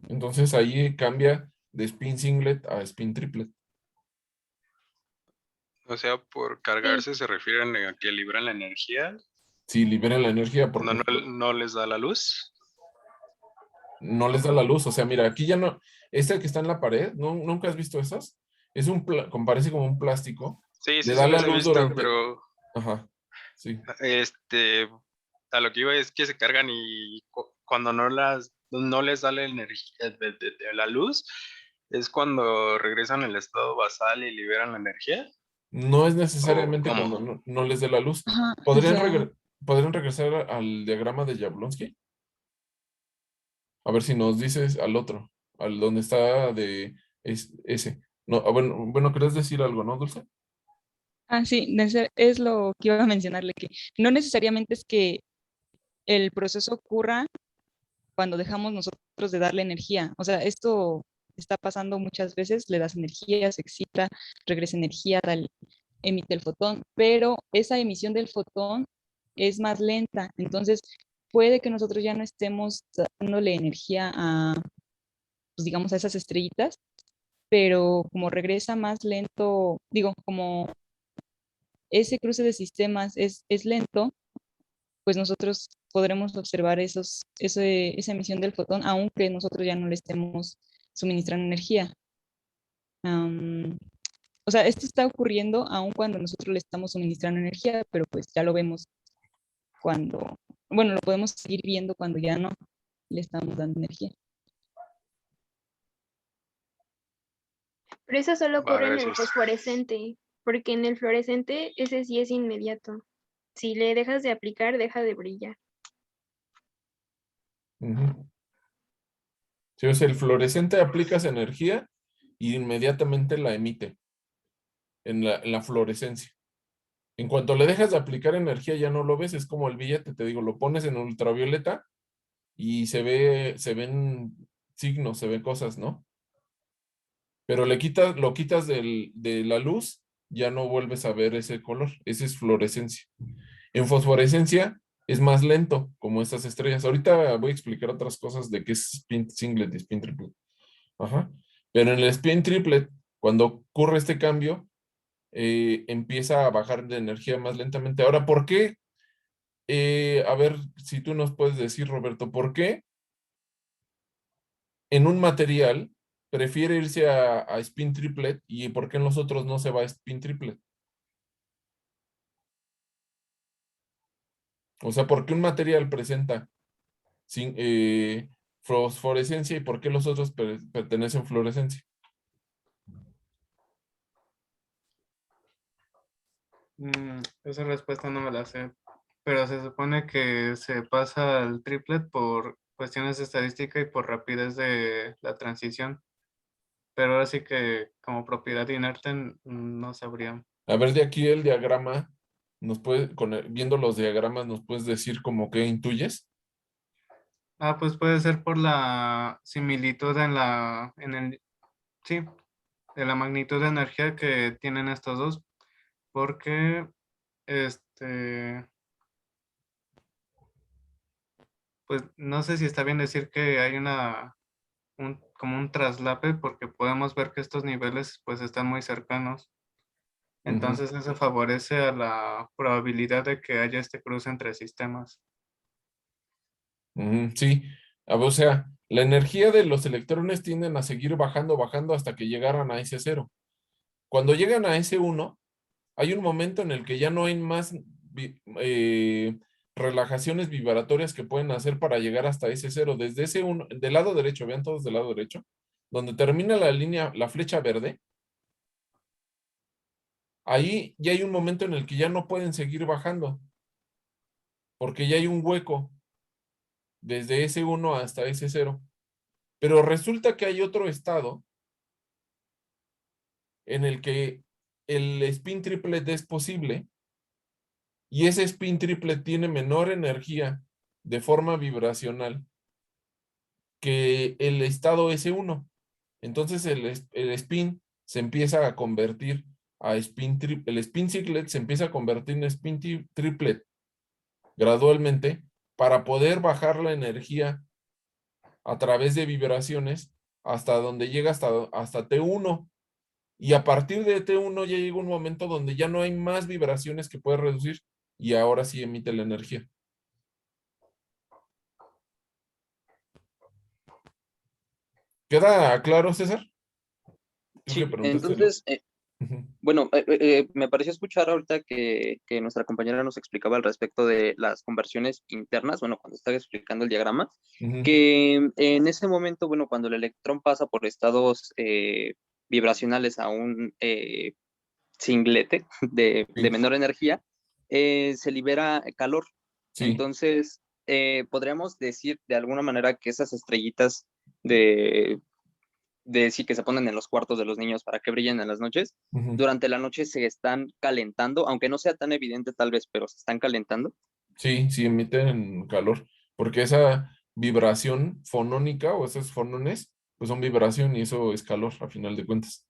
Entonces ahí cambia de spin singlet a spin triplet. O sea, por Sí, cargarse se refieren a que liberan la energía Si liberan la energía, cuando porque no les da la luz. no les da la luz. O sea, mira, aquí ya no, este que está en la pared, ¿no? ¿Nunca has visto esas? Parece como un plástico. Sí, Le sí, da sí la los he luz visto, durante, pero ajá, sí. a lo que iba es que se cargan y cuando no les da la energía de la luz, es cuando regresan al estado basal y liberan la energía. No es ¿O necesariamente cómo? cuando no les dé la luz. Ajá, o ¿Podrían, sea, regre- podrían regresar al diagrama de Jablonski? A ver si nos dices al otro, al donde está ese. No, bueno, ¿querés decir algo, no, Dulce? sí, es lo que iba a mencionarle, que no necesariamente es que el proceso ocurra cuando dejamos nosotros de darle energía. O sea, esto está pasando muchas veces, le das energía, se excita, regresa energía, emite el fotón, pero esa emisión del fotón es más lenta. Entonces, puede que nosotros ya no estemos dándole energía a, pues digamos, a esas estrellitas, pero como regresa más lento, digo, como ese cruce de sistemas es lento, pues nosotros podremos observar esa emisión del fotón, aunque nosotros ya no le estemos suministrando energía. O sea, esto está ocurriendo aun cuando nosotros le estamos suministrando energía, pero pues ya lo vemos cuando, bueno, lo podemos seguir viendo cuando ya no le estamos dando energía. Pero eso solo Va, ocurre en el gracias. fosforescente, porque en el fluorescente ese sí es inmediato. Si le dejas de aplicar, deja de brillar. Ujú. Sí, o sea, el fluorescente aplicas energía y inmediatamente la emite en la fluorescencia. En cuanto le dejas de aplicar energía, ya no lo ves, es como el billete, te digo, lo pones en ultravioleta y se ven signos, se ven cosas, ¿no? Pero lo quitas de la luz, ya no vuelves a ver ese color, ese es fluorescencia. En fosforescencia es más lento, como estas estrellas. Ahorita voy a explicar otras cosas de qué es spin singlet y spin triplet. Ajá. Pero en el spin triplet, cuando ocurre este cambio, empieza a bajar de energía más lentamente. Ahora, ¿por qué? A ver si tú nos puedes decir, Roberto, ¿por qué en un material prefiere irse a spin triplet y por qué en los otros no se va a spin triplet? O sea, ¿por qué un material presenta sin, fosforescencia y por qué los otros pertenecen fluorescencia? Esa respuesta no me la sé, pero se supone que se pasa al triplet por cuestiones de estadística y por rapidez de la transición, pero ahora sí que como propiedad inerte no sabría. A ver, de aquí el diagrama, viendo los diagramas, ¿nos puedes decir como qué intuyes? Pues puede ser por la similitud sí, de la magnitud de energía que tienen estos dos, porque pues no sé si está bien decir que hay como un traslape, porque podemos ver que estos niveles pues están muy cercanos. Entonces eso favorece a la probabilidad de que haya este cruce entre sistemas. Sí, o sea, la energía de los electrones tienden a seguir bajando, bajando hasta que llegaran a ese cero. Cuando llegan a ese 1, hay un momento en el que ya no hay más relajaciones vibratorias que pueden hacer para llegar hasta ese cero. Desde ese 1, del lado derecho, vean todos del lado derecho, donde termina la línea, la flecha verde, ahí ya hay un momento en el que ya no pueden seguir bajando, porque ya hay un hueco desde ese 1 hasta ese cero. Pero resulta que hay otro estado en el que el spin triplet es posible y ese spin triplet tiene menor energía de forma vibracional que el estado S1. Entonces el spin se empieza a convertir el spin triplet se empieza a convertir en spin triplet gradualmente para poder bajar la energía a través de vibraciones hasta donde llega hasta T1. Y a partir de T1 ya llega un momento donde ya no hay más vibraciones que puede reducir y ahora sí emite la energía. ¿Queda claro, César? Sí, Preguntaste entonces, Ujú. bueno, me pareció escuchar ahorita que nuestra compañera nos explicaba al respecto de las conversiones internas, bueno, cuando estaba explicando el diagrama, Ujú. que en ese momento, bueno, cuando el electrón pasa por estados vibracionales a un singlete de Sí, menor energía, se libera calor. sí, Entonces, podríamos decir de alguna manera que esas estrellitas de sí que se ponen en los cuartos de los niños para que brillen en las noches, ujú. durante la noche se están calentando, aunque no sea tan evidente tal vez, pero se están calentando. Sí, sí emiten calor, porque esa vibración fonónica o esos fonones, pues son vibración y eso es calor a final de cuentas.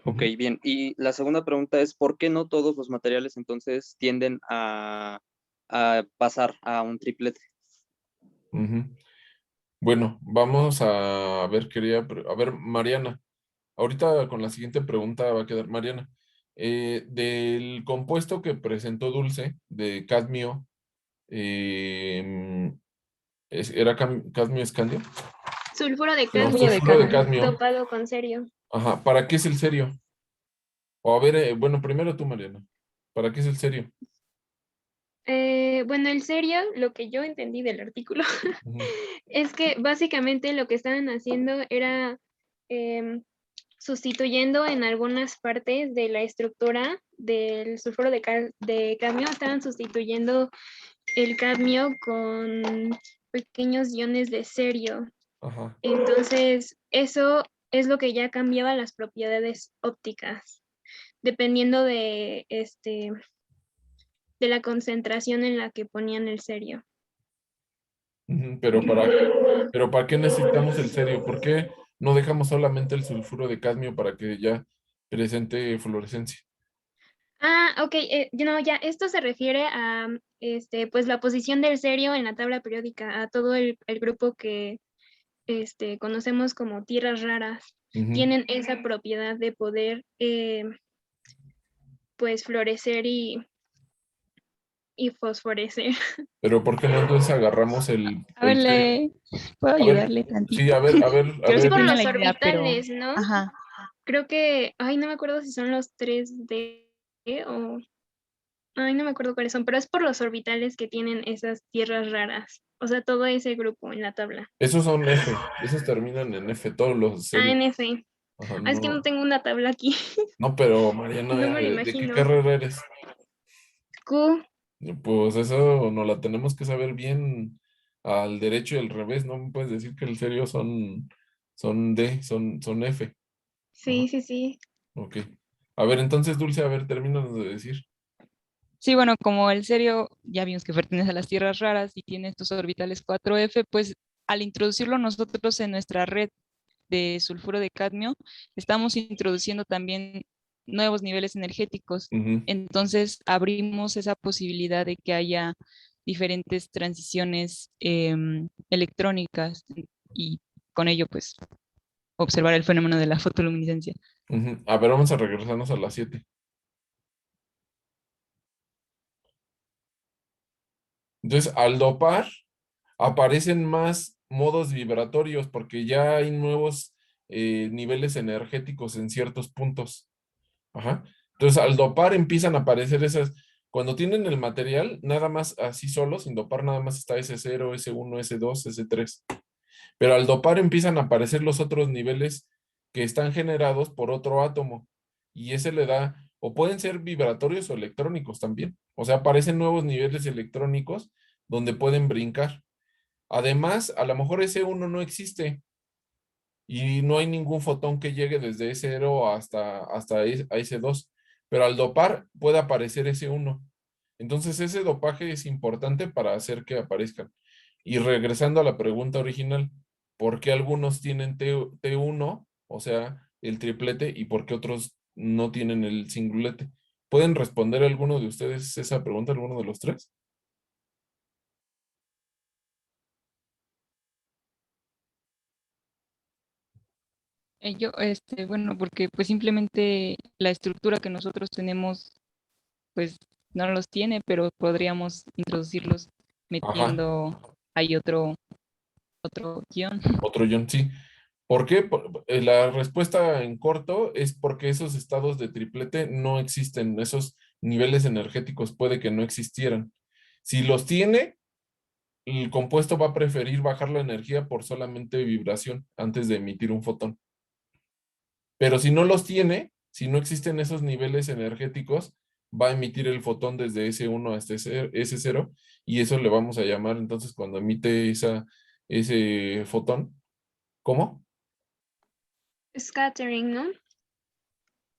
Ok, bien. Y la segunda pregunta es, ¿por qué no todos los materiales entonces tienden a pasar a un triplete? Ujú. Bueno, vamos a ver, a ver, Mariana, ahorita con la siguiente pregunta va a quedar Mariana. Del compuesto que presentó Dulce, de cadmio, eh, ¿era cadmio escandio? Sulfuro de No, Sulfuro cadmio de sulfuro de cadmio. cadmio. dopado con cerio. Ajá, ¿para qué es el cerio? O a ver, bueno, primero tú, Mariana, ¿para qué es el cerio? Bueno, el cerio, lo que yo entendí del artículo, Ujú, es que básicamente lo que estaban haciendo era em, sustituyendo en algunas partes de la estructura del sulfuro de cadmio, estaban sustituyendo el cadmio con pequeños iones de cerio. ajá. Entonces, eso es lo que ya cambiaba las propiedades ópticas, dependiendo de la concentración en la que ponían el cerio. Ujú, pero ¿para qué necesitamos el cerio? ¿Por qué no dejamos solamente el sulfuro de cadmio para que ya presente fluorescencia? Ah, ok, no, ya, esto se refiere a, pues la posición del cerio en la tabla periódica, a todo el grupo que, conocemos como tierras raras. Ujú. Tienen esa propiedad de poder, pues, florecer y fosforecer. Pero ¿por qué no entonces agarramos A ver, ¿puedo A ver, ayudarle sí, tantito? a ver, a ver, a Creo Es que ver. por tiene los la idea, pero... orbitales, ¿no? Ajá. Creo que, ay, no me acuerdo si son los 3D o, ay, no me acuerdo cuáles son, pero es por los orbitales que tienen esas tierras raras. O sea, todo ese grupo en la tabla. Esos son F, esos terminan en F, todos los Ah, serios. en F. Ajá, Ah, es que no no, tengo una tabla aquí. no, pero Mariana, No me lo ¿de qué imagino. carrera eres? Q. Pues eso no la tenemos que saber bien al derecho y al revés, no me puedes decir que el serio son D, son F. Ajá, Sí, sí, sí. ok. A ver, entonces, Dulce, a ver, termínanos de decir. Sí, bueno, como el cerio ya vimos que pertenece a las tierras raras y tiene estos orbitales 4F, pues al introducirlo nosotros en nuestra red de sulfuro de cadmio, estamos introduciendo también nuevos niveles energéticos. Ujú, Entonces abrimos esa posibilidad de que haya diferentes transiciones electrónicas y con ello pues observar el fenómeno de la fotoluminiscencia. ujú. A ver, vamos a regresarnos a las 7. Entonces, al dopar, aparecen más modos vibratorios porque ya hay nuevos niveles energéticos en ciertos puntos. Ajá. Entonces, al dopar empiezan a aparecer esas. Cuando tienen el material, nada más así solo, sin dopar, nada más está S0, S1, S2, S3. Pero al dopar empiezan a aparecer los otros niveles que están generados por otro átomo. Y ese le da, o pueden ser vibratorios o electrónicos también. O sea, aparecen nuevos niveles electrónicos donde pueden brincar. Además, a lo mejor ese uno no existe y no hay ningún fotón que llegue desde S0 hasta a S2, pero al dopar puede aparecer ese uno. Entonces, ese dopaje es importante para hacer que aparezcan. Y regresando a la pregunta original, ¿por qué algunos tienen T1, o sea, el triplete, y por qué otros no tienen el singulete? ¿Pueden responder alguno de ustedes esa pregunta, alguno de los tres? Bueno, porque pues simplemente la estructura que nosotros tenemos, pues no los tiene, pero podríamos introducirlos Ajá, metiendo ahí otro guión. otro John, sí. ¿Por qué? La respuesta en corto es porque esos estados de triplete no existen, esos niveles energéticos puede que no existieran. Si los tiene, el compuesto va a preferir bajar la energía por solamente vibración antes de emitir un fotón. Pero si no los tiene, si no existen esos niveles energéticos, va a emitir el fotón desde S1 hasta S0 y eso le vamos a llamar entonces cuando emite ese fotón. ¿Cómo? Scattering, ¿no?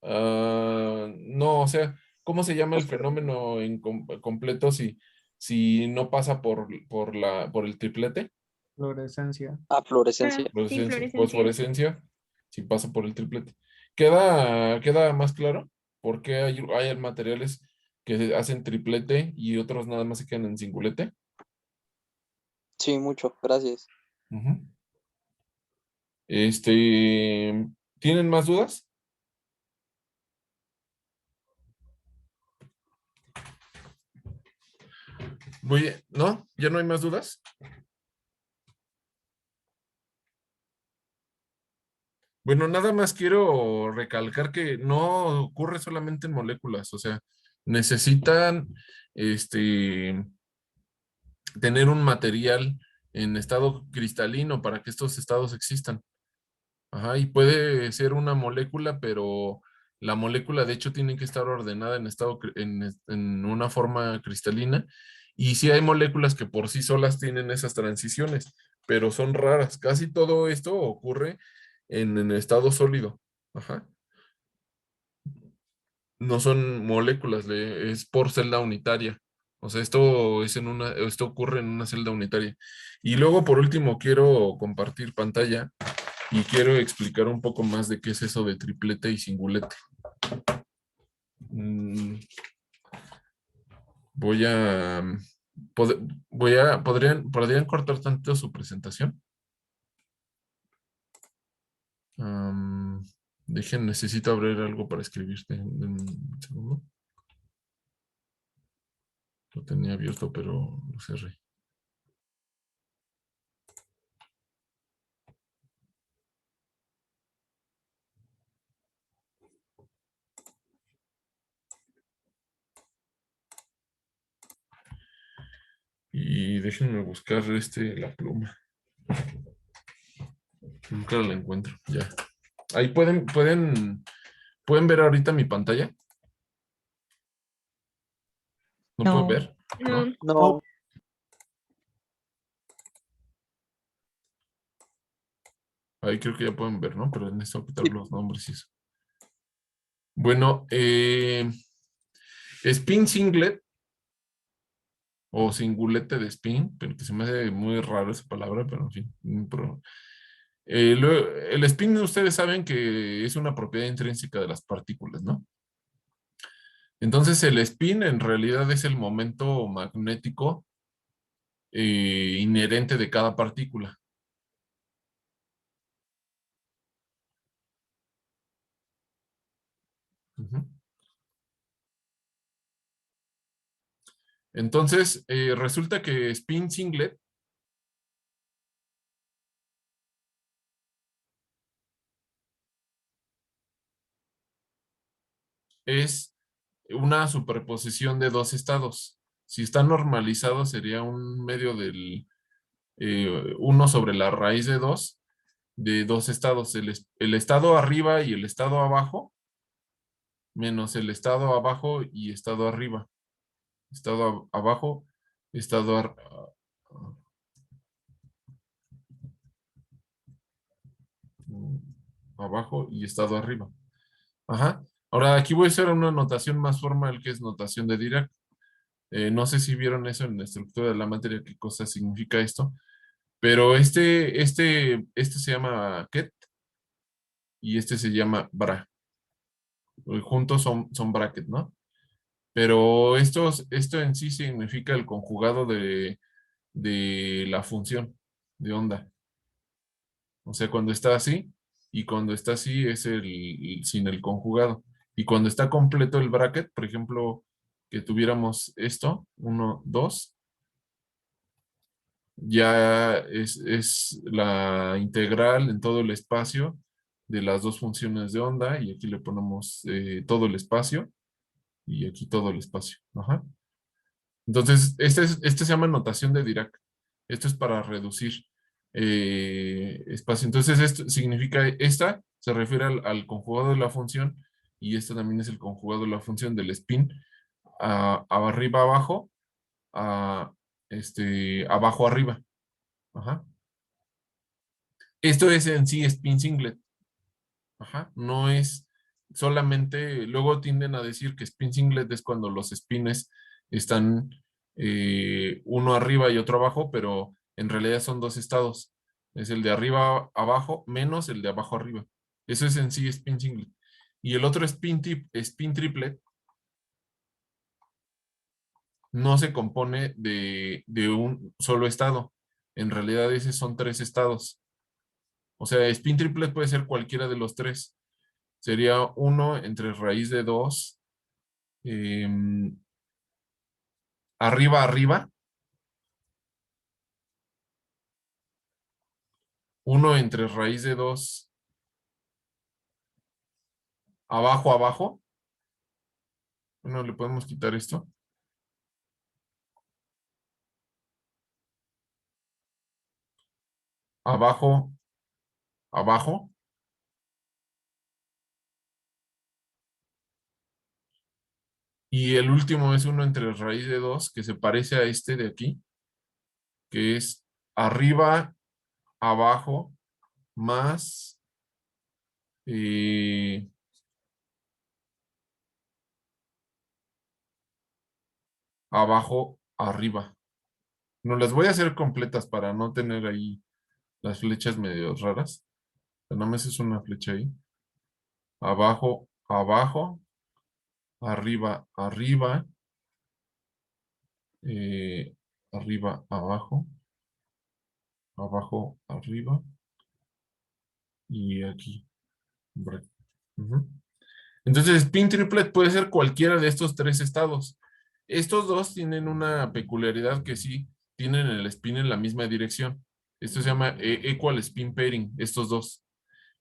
No, o sea, ¿cómo se llama el fenómeno completo si no pasa por el triplete? Fluorescencia. A fluorescencia. Sí, Fluorescencia, fluorescencia. fosforescencia, si pasa por el triplete. ¿Queda más claro? ¿Por qué hay materiales que hacen triplete y otros nada más se quedan en singulete? Sí, mucho, gracias. Ujú. ¿Tienen más dudas? ¿No? ¿Ya no hay más dudas? Bueno, nada más quiero recalcar que no ocurre solamente en moléculas, o sea, necesitan este, tener un material en estado cristalino para que estos estados existan. Ajá, y puede ser una molécula, pero la molécula de hecho tiene que estar ordenada en en una forma cristalina. Y sí hay moléculas que por sí solas tienen esas transiciones, pero son raras. Casi todo esto ocurre en estado sólido. Ajá. No son moléculas, es por celda unitaria. O sea, esto ocurre en una celda unitaria. Y luego, por último, quiero compartir pantalla y quiero explicar un poco más de qué es eso de triplete y singulete. Mm, Voy a, ¿podrían cortar tanto su presentación? Am, necesito abrir algo para escribirte. Un segundo. Lo tenía abierto, pero lo cerré. Y déjenme buscar la pluma. Nunca la encuentro. Ya. Ahí pueden ver ahorita mi pantalla. ¿No pueden No. ver? No, ¿No? No, Ahí creo que ya pueden ver, ¿no? Pero necesito quitar sí, los nombres y eso. Bueno, spin singlet o singulete de spin, pero que se me hace muy raro esa palabra, pero en fin. El spin, ustedes saben que es una propiedad intrínseca de las partículas, ¿no? Entonces el spin en realidad es el momento magnético inherente de cada partícula. Ujú. Entonces, resulta que spin singlet es una superposición de dos estados. Si está normalizado, sería un medio del 1 sobre la raíz de dos estados, el estado arriba y el estado abajo, menos el estado abajo y estado arriba. Abajo, estado abajo y estado arriba. Ajá. Ahora aquí voy a hacer una notación más formal que es notación de Dirac. No sé si vieron eso en la estructura de la materia, qué cosa significa esto, pero este se llama ket y este se llama bra. Juntos son bracket, ¿no? Pero esto en sí significa el conjugado de la función de onda. O sea, cuando está así y cuando está así es sin el conjugado. Y cuando está completo el bracket, por ejemplo, que tuviéramos esto, 1, 2, ya es la integral en todo el espacio de las dos funciones de onda y aquí le ponemos todo el espacio y aquí todo el espacio. Ajá. Entonces, este se llama notación de Dirac. Esto es para reducir espacio. Entonces, esto significa, esta se refiere al conjugado de la función y esta también es el conjugado de la función del spin a arriba abajo, a abajo arriba. Ajá. Esto es en sí spin singlet. Ajá. No es solamente, luego tienden a decir que spin singlet es cuando los spines están uno arriba y otro abajo, pero en realidad son dos estados. Es el de arriba abajo menos el de abajo arriba. Eso es en sí spin singlet. Y el otro spin triplet no se compone de un solo estado. En realidad, esos son 3 estados. O sea, spin triplet puede ser cualquiera de los 3. Sería 1 entre raíz de 2, arriba, arriba. 1 entre raíz de 2, abajo, abajo. Bueno, le podemos quitar esto. Abajo, abajo. Y el último es 1 entre raíz de 2, que se parece a este de aquí, que es arriba, abajo, más abajo, arriba. No las voy a hacer completas para no tener ahí las flechas medio raras. Nada más es una flecha ahí. Abajo, abajo, arriba, arriba, arriba, abajo, abajo, arriba y aquí. Ujú. Entonces, spin triplet puede ser cualquiera de estos 3 estados. Estos dos tienen una peculiaridad que sí tienen el spin en la misma dirección. Esto se llama equal spin pairing, estos dos.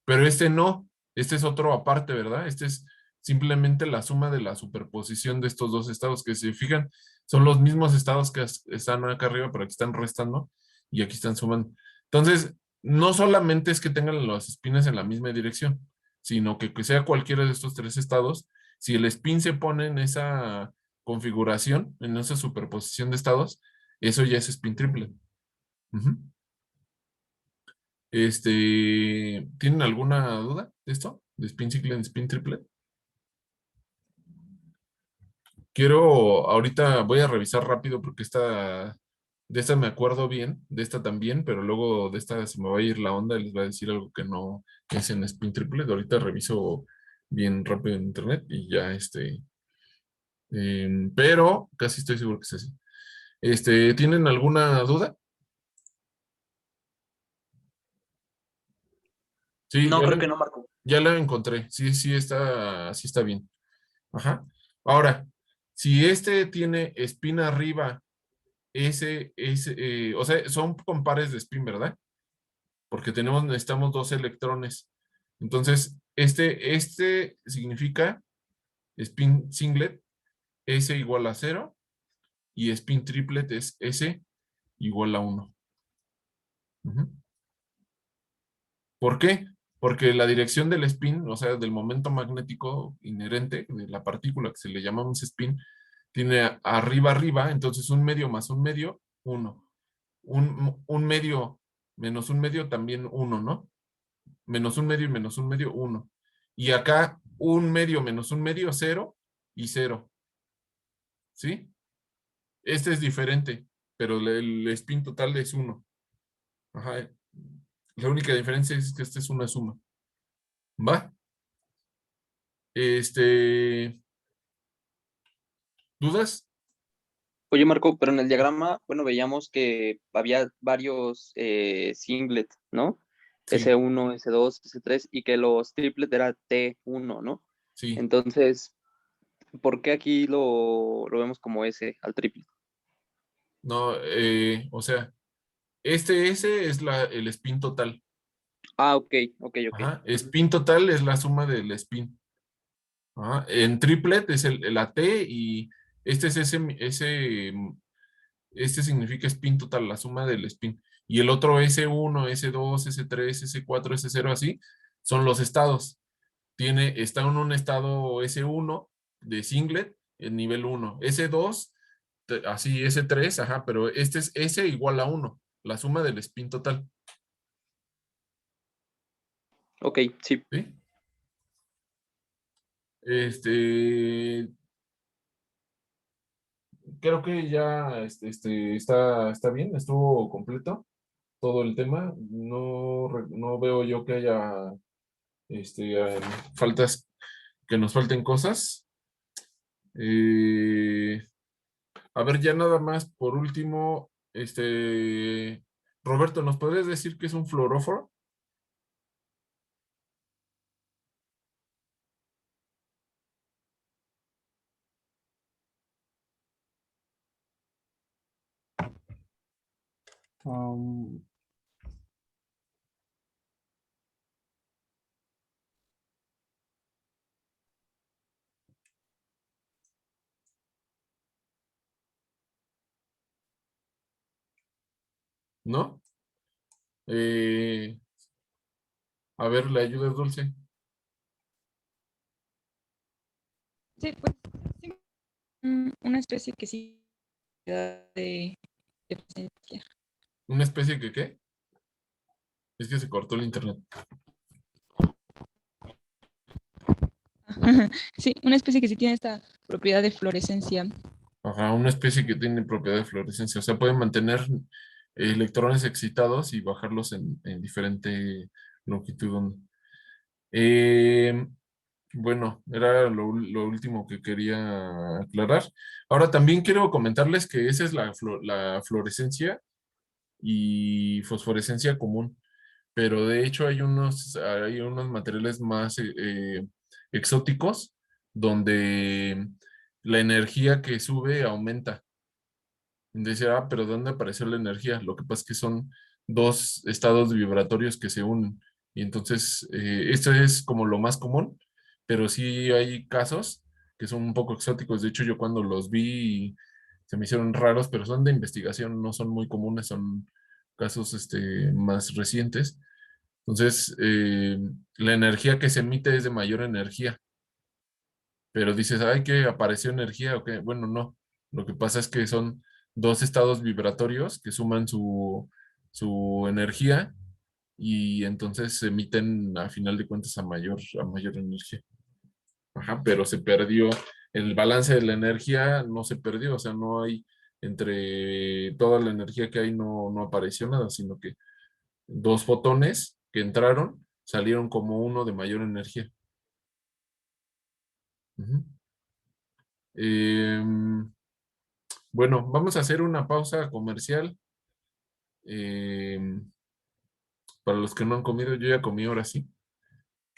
Pero este no, este es otro aparte, ¿verdad? Este es simplemente la suma de la superposición de estos dos estados, que si se fijan, son los mismos estados que están acá arriba, pero aquí están restando y aquí están sumando. Entonces, no solamente es que tengan los spins en la misma dirección, sino que sea cualquiera de estos 3 estados, si el spin se pone en esa configuración, en esa superposición de estados, eso ya es spin triple. Ujú. ¿Tienen alguna duda de esto? ¿De spin cyclet y spin triplet? Ahorita voy a revisar rápido porque de esta me acuerdo bien, de esta también, pero luego de esta se me va a ir la onda y les va a decir algo que no es en spin triplet. Ahorita reviso bien rápido en internet y ya pero casi estoy seguro que es así. ¿Tienen alguna duda? Sí, No, creo que no, Marco. ya la encontré. Sí, sí está bien. Ajá. Ahora, si este tiene spin arriba, o sea, son con pares de spin, ¿verdad? Porque necesitamos 2 electrones. Entonces, este significa spin singlet, S igual a 0, y spin triplet es S igual a 1. Ujú. ¿Por qué? Porque la dirección del spin, o sea, del momento magnético inherente de la partícula que se le llamamos spin, tiene arriba, arriba, entonces un medio más un medio, 1. Un medio menos un medio también 1, ¿no? Menos un medio y menos un medio, 1. Y acá un medio menos un medio, 0 y 0. ¿Sí? Este es diferente, pero el spin total es 1. Ajá. La única diferencia es que este es una suma. ¿Va? ¿Dudas? Oye, Marco, pero en el diagrama, bueno, veíamos que había varios singlet, ¿no? Sí, S1, S2, S3, y que los triplet era T1, ¿no? sí. Entonces, ¿por qué aquí lo vemos como S al triplet? No, o sea, S es el spin total. Ah, ok, ok, ok. Ajá. Ujú. Spin total es la suma del spin. Ajá. En triplet es la T y este es este significa spin total, la suma del spin. Y el otro S1, S2, S3, S4, S0, así, son los estados. Está en un estado S1 de singlet en nivel 1. S2, así S3, ajá, pero este es S igual a 1, la suma del spin total. Ok, sí. ¿Sí? Creo que ya está bien, estuvo completo todo el tema. No veo yo que haya faltas que nos falten cosas. A ver, ya nada más, por último, Roberto, ¿nos podrías decir qué es un fluoróforo? Um, ¿No? Eh, a ver, la ayuda es Dulce. Sí, pues sí, una especie que sí de presencia. ¿Una especie que qué? Es que se cortó el internet. Sí, una especie que sí tiene esta propiedad de fluorescencia. Ajá, una especie que tiene propiedad de fluorescencia. O sea, puede mantener electrones excitados y bajarlos en diferente longitud. Eh, bueno, era lo último que quería aclarar. Ahora también quiero comentarles que esa es la fluorescencia y fosforescencia común, pero de hecho hay unos materiales más exóticos donde la energía que sube aumenta. Dice, pero ¿dónde apareció la energía? Lo que pasa es que son dos estados vibratorios que se unen. Y entonces, esto es como lo más común, pero sí hay casos que son un poco exóticos. De hecho, yo cuando los vi se me hicieron raros, pero son de investigación, no son muy comunes, son casos más recientes. Entonces, la energía que se emite es de mayor energía, pero dices, ay, que apareció energía o qué. Bueno, no. Lo que pasa es que son dos estados vibratorios que suman su energía y entonces se emiten a final de cuentas a mayor energía. Ajá, pero se perdió. El balance de la energía no se perdió, o sea, no hay entre toda la energía que hay no apareció nada, sino que dos fotones que entraron salieron como uno de mayor energía. Ujú. Em, Bueno, vamos a hacer una pausa comercial. eh, para los que no han comido, yo ya comí ahora sí.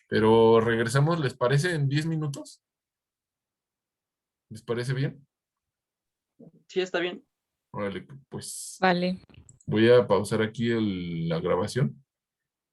Pero regresamos, ¿les parece? En 10 minutos. ¿Les parece bien? Sí, está bien. Órale, pues Vale. voy a pausar aquí la grabación.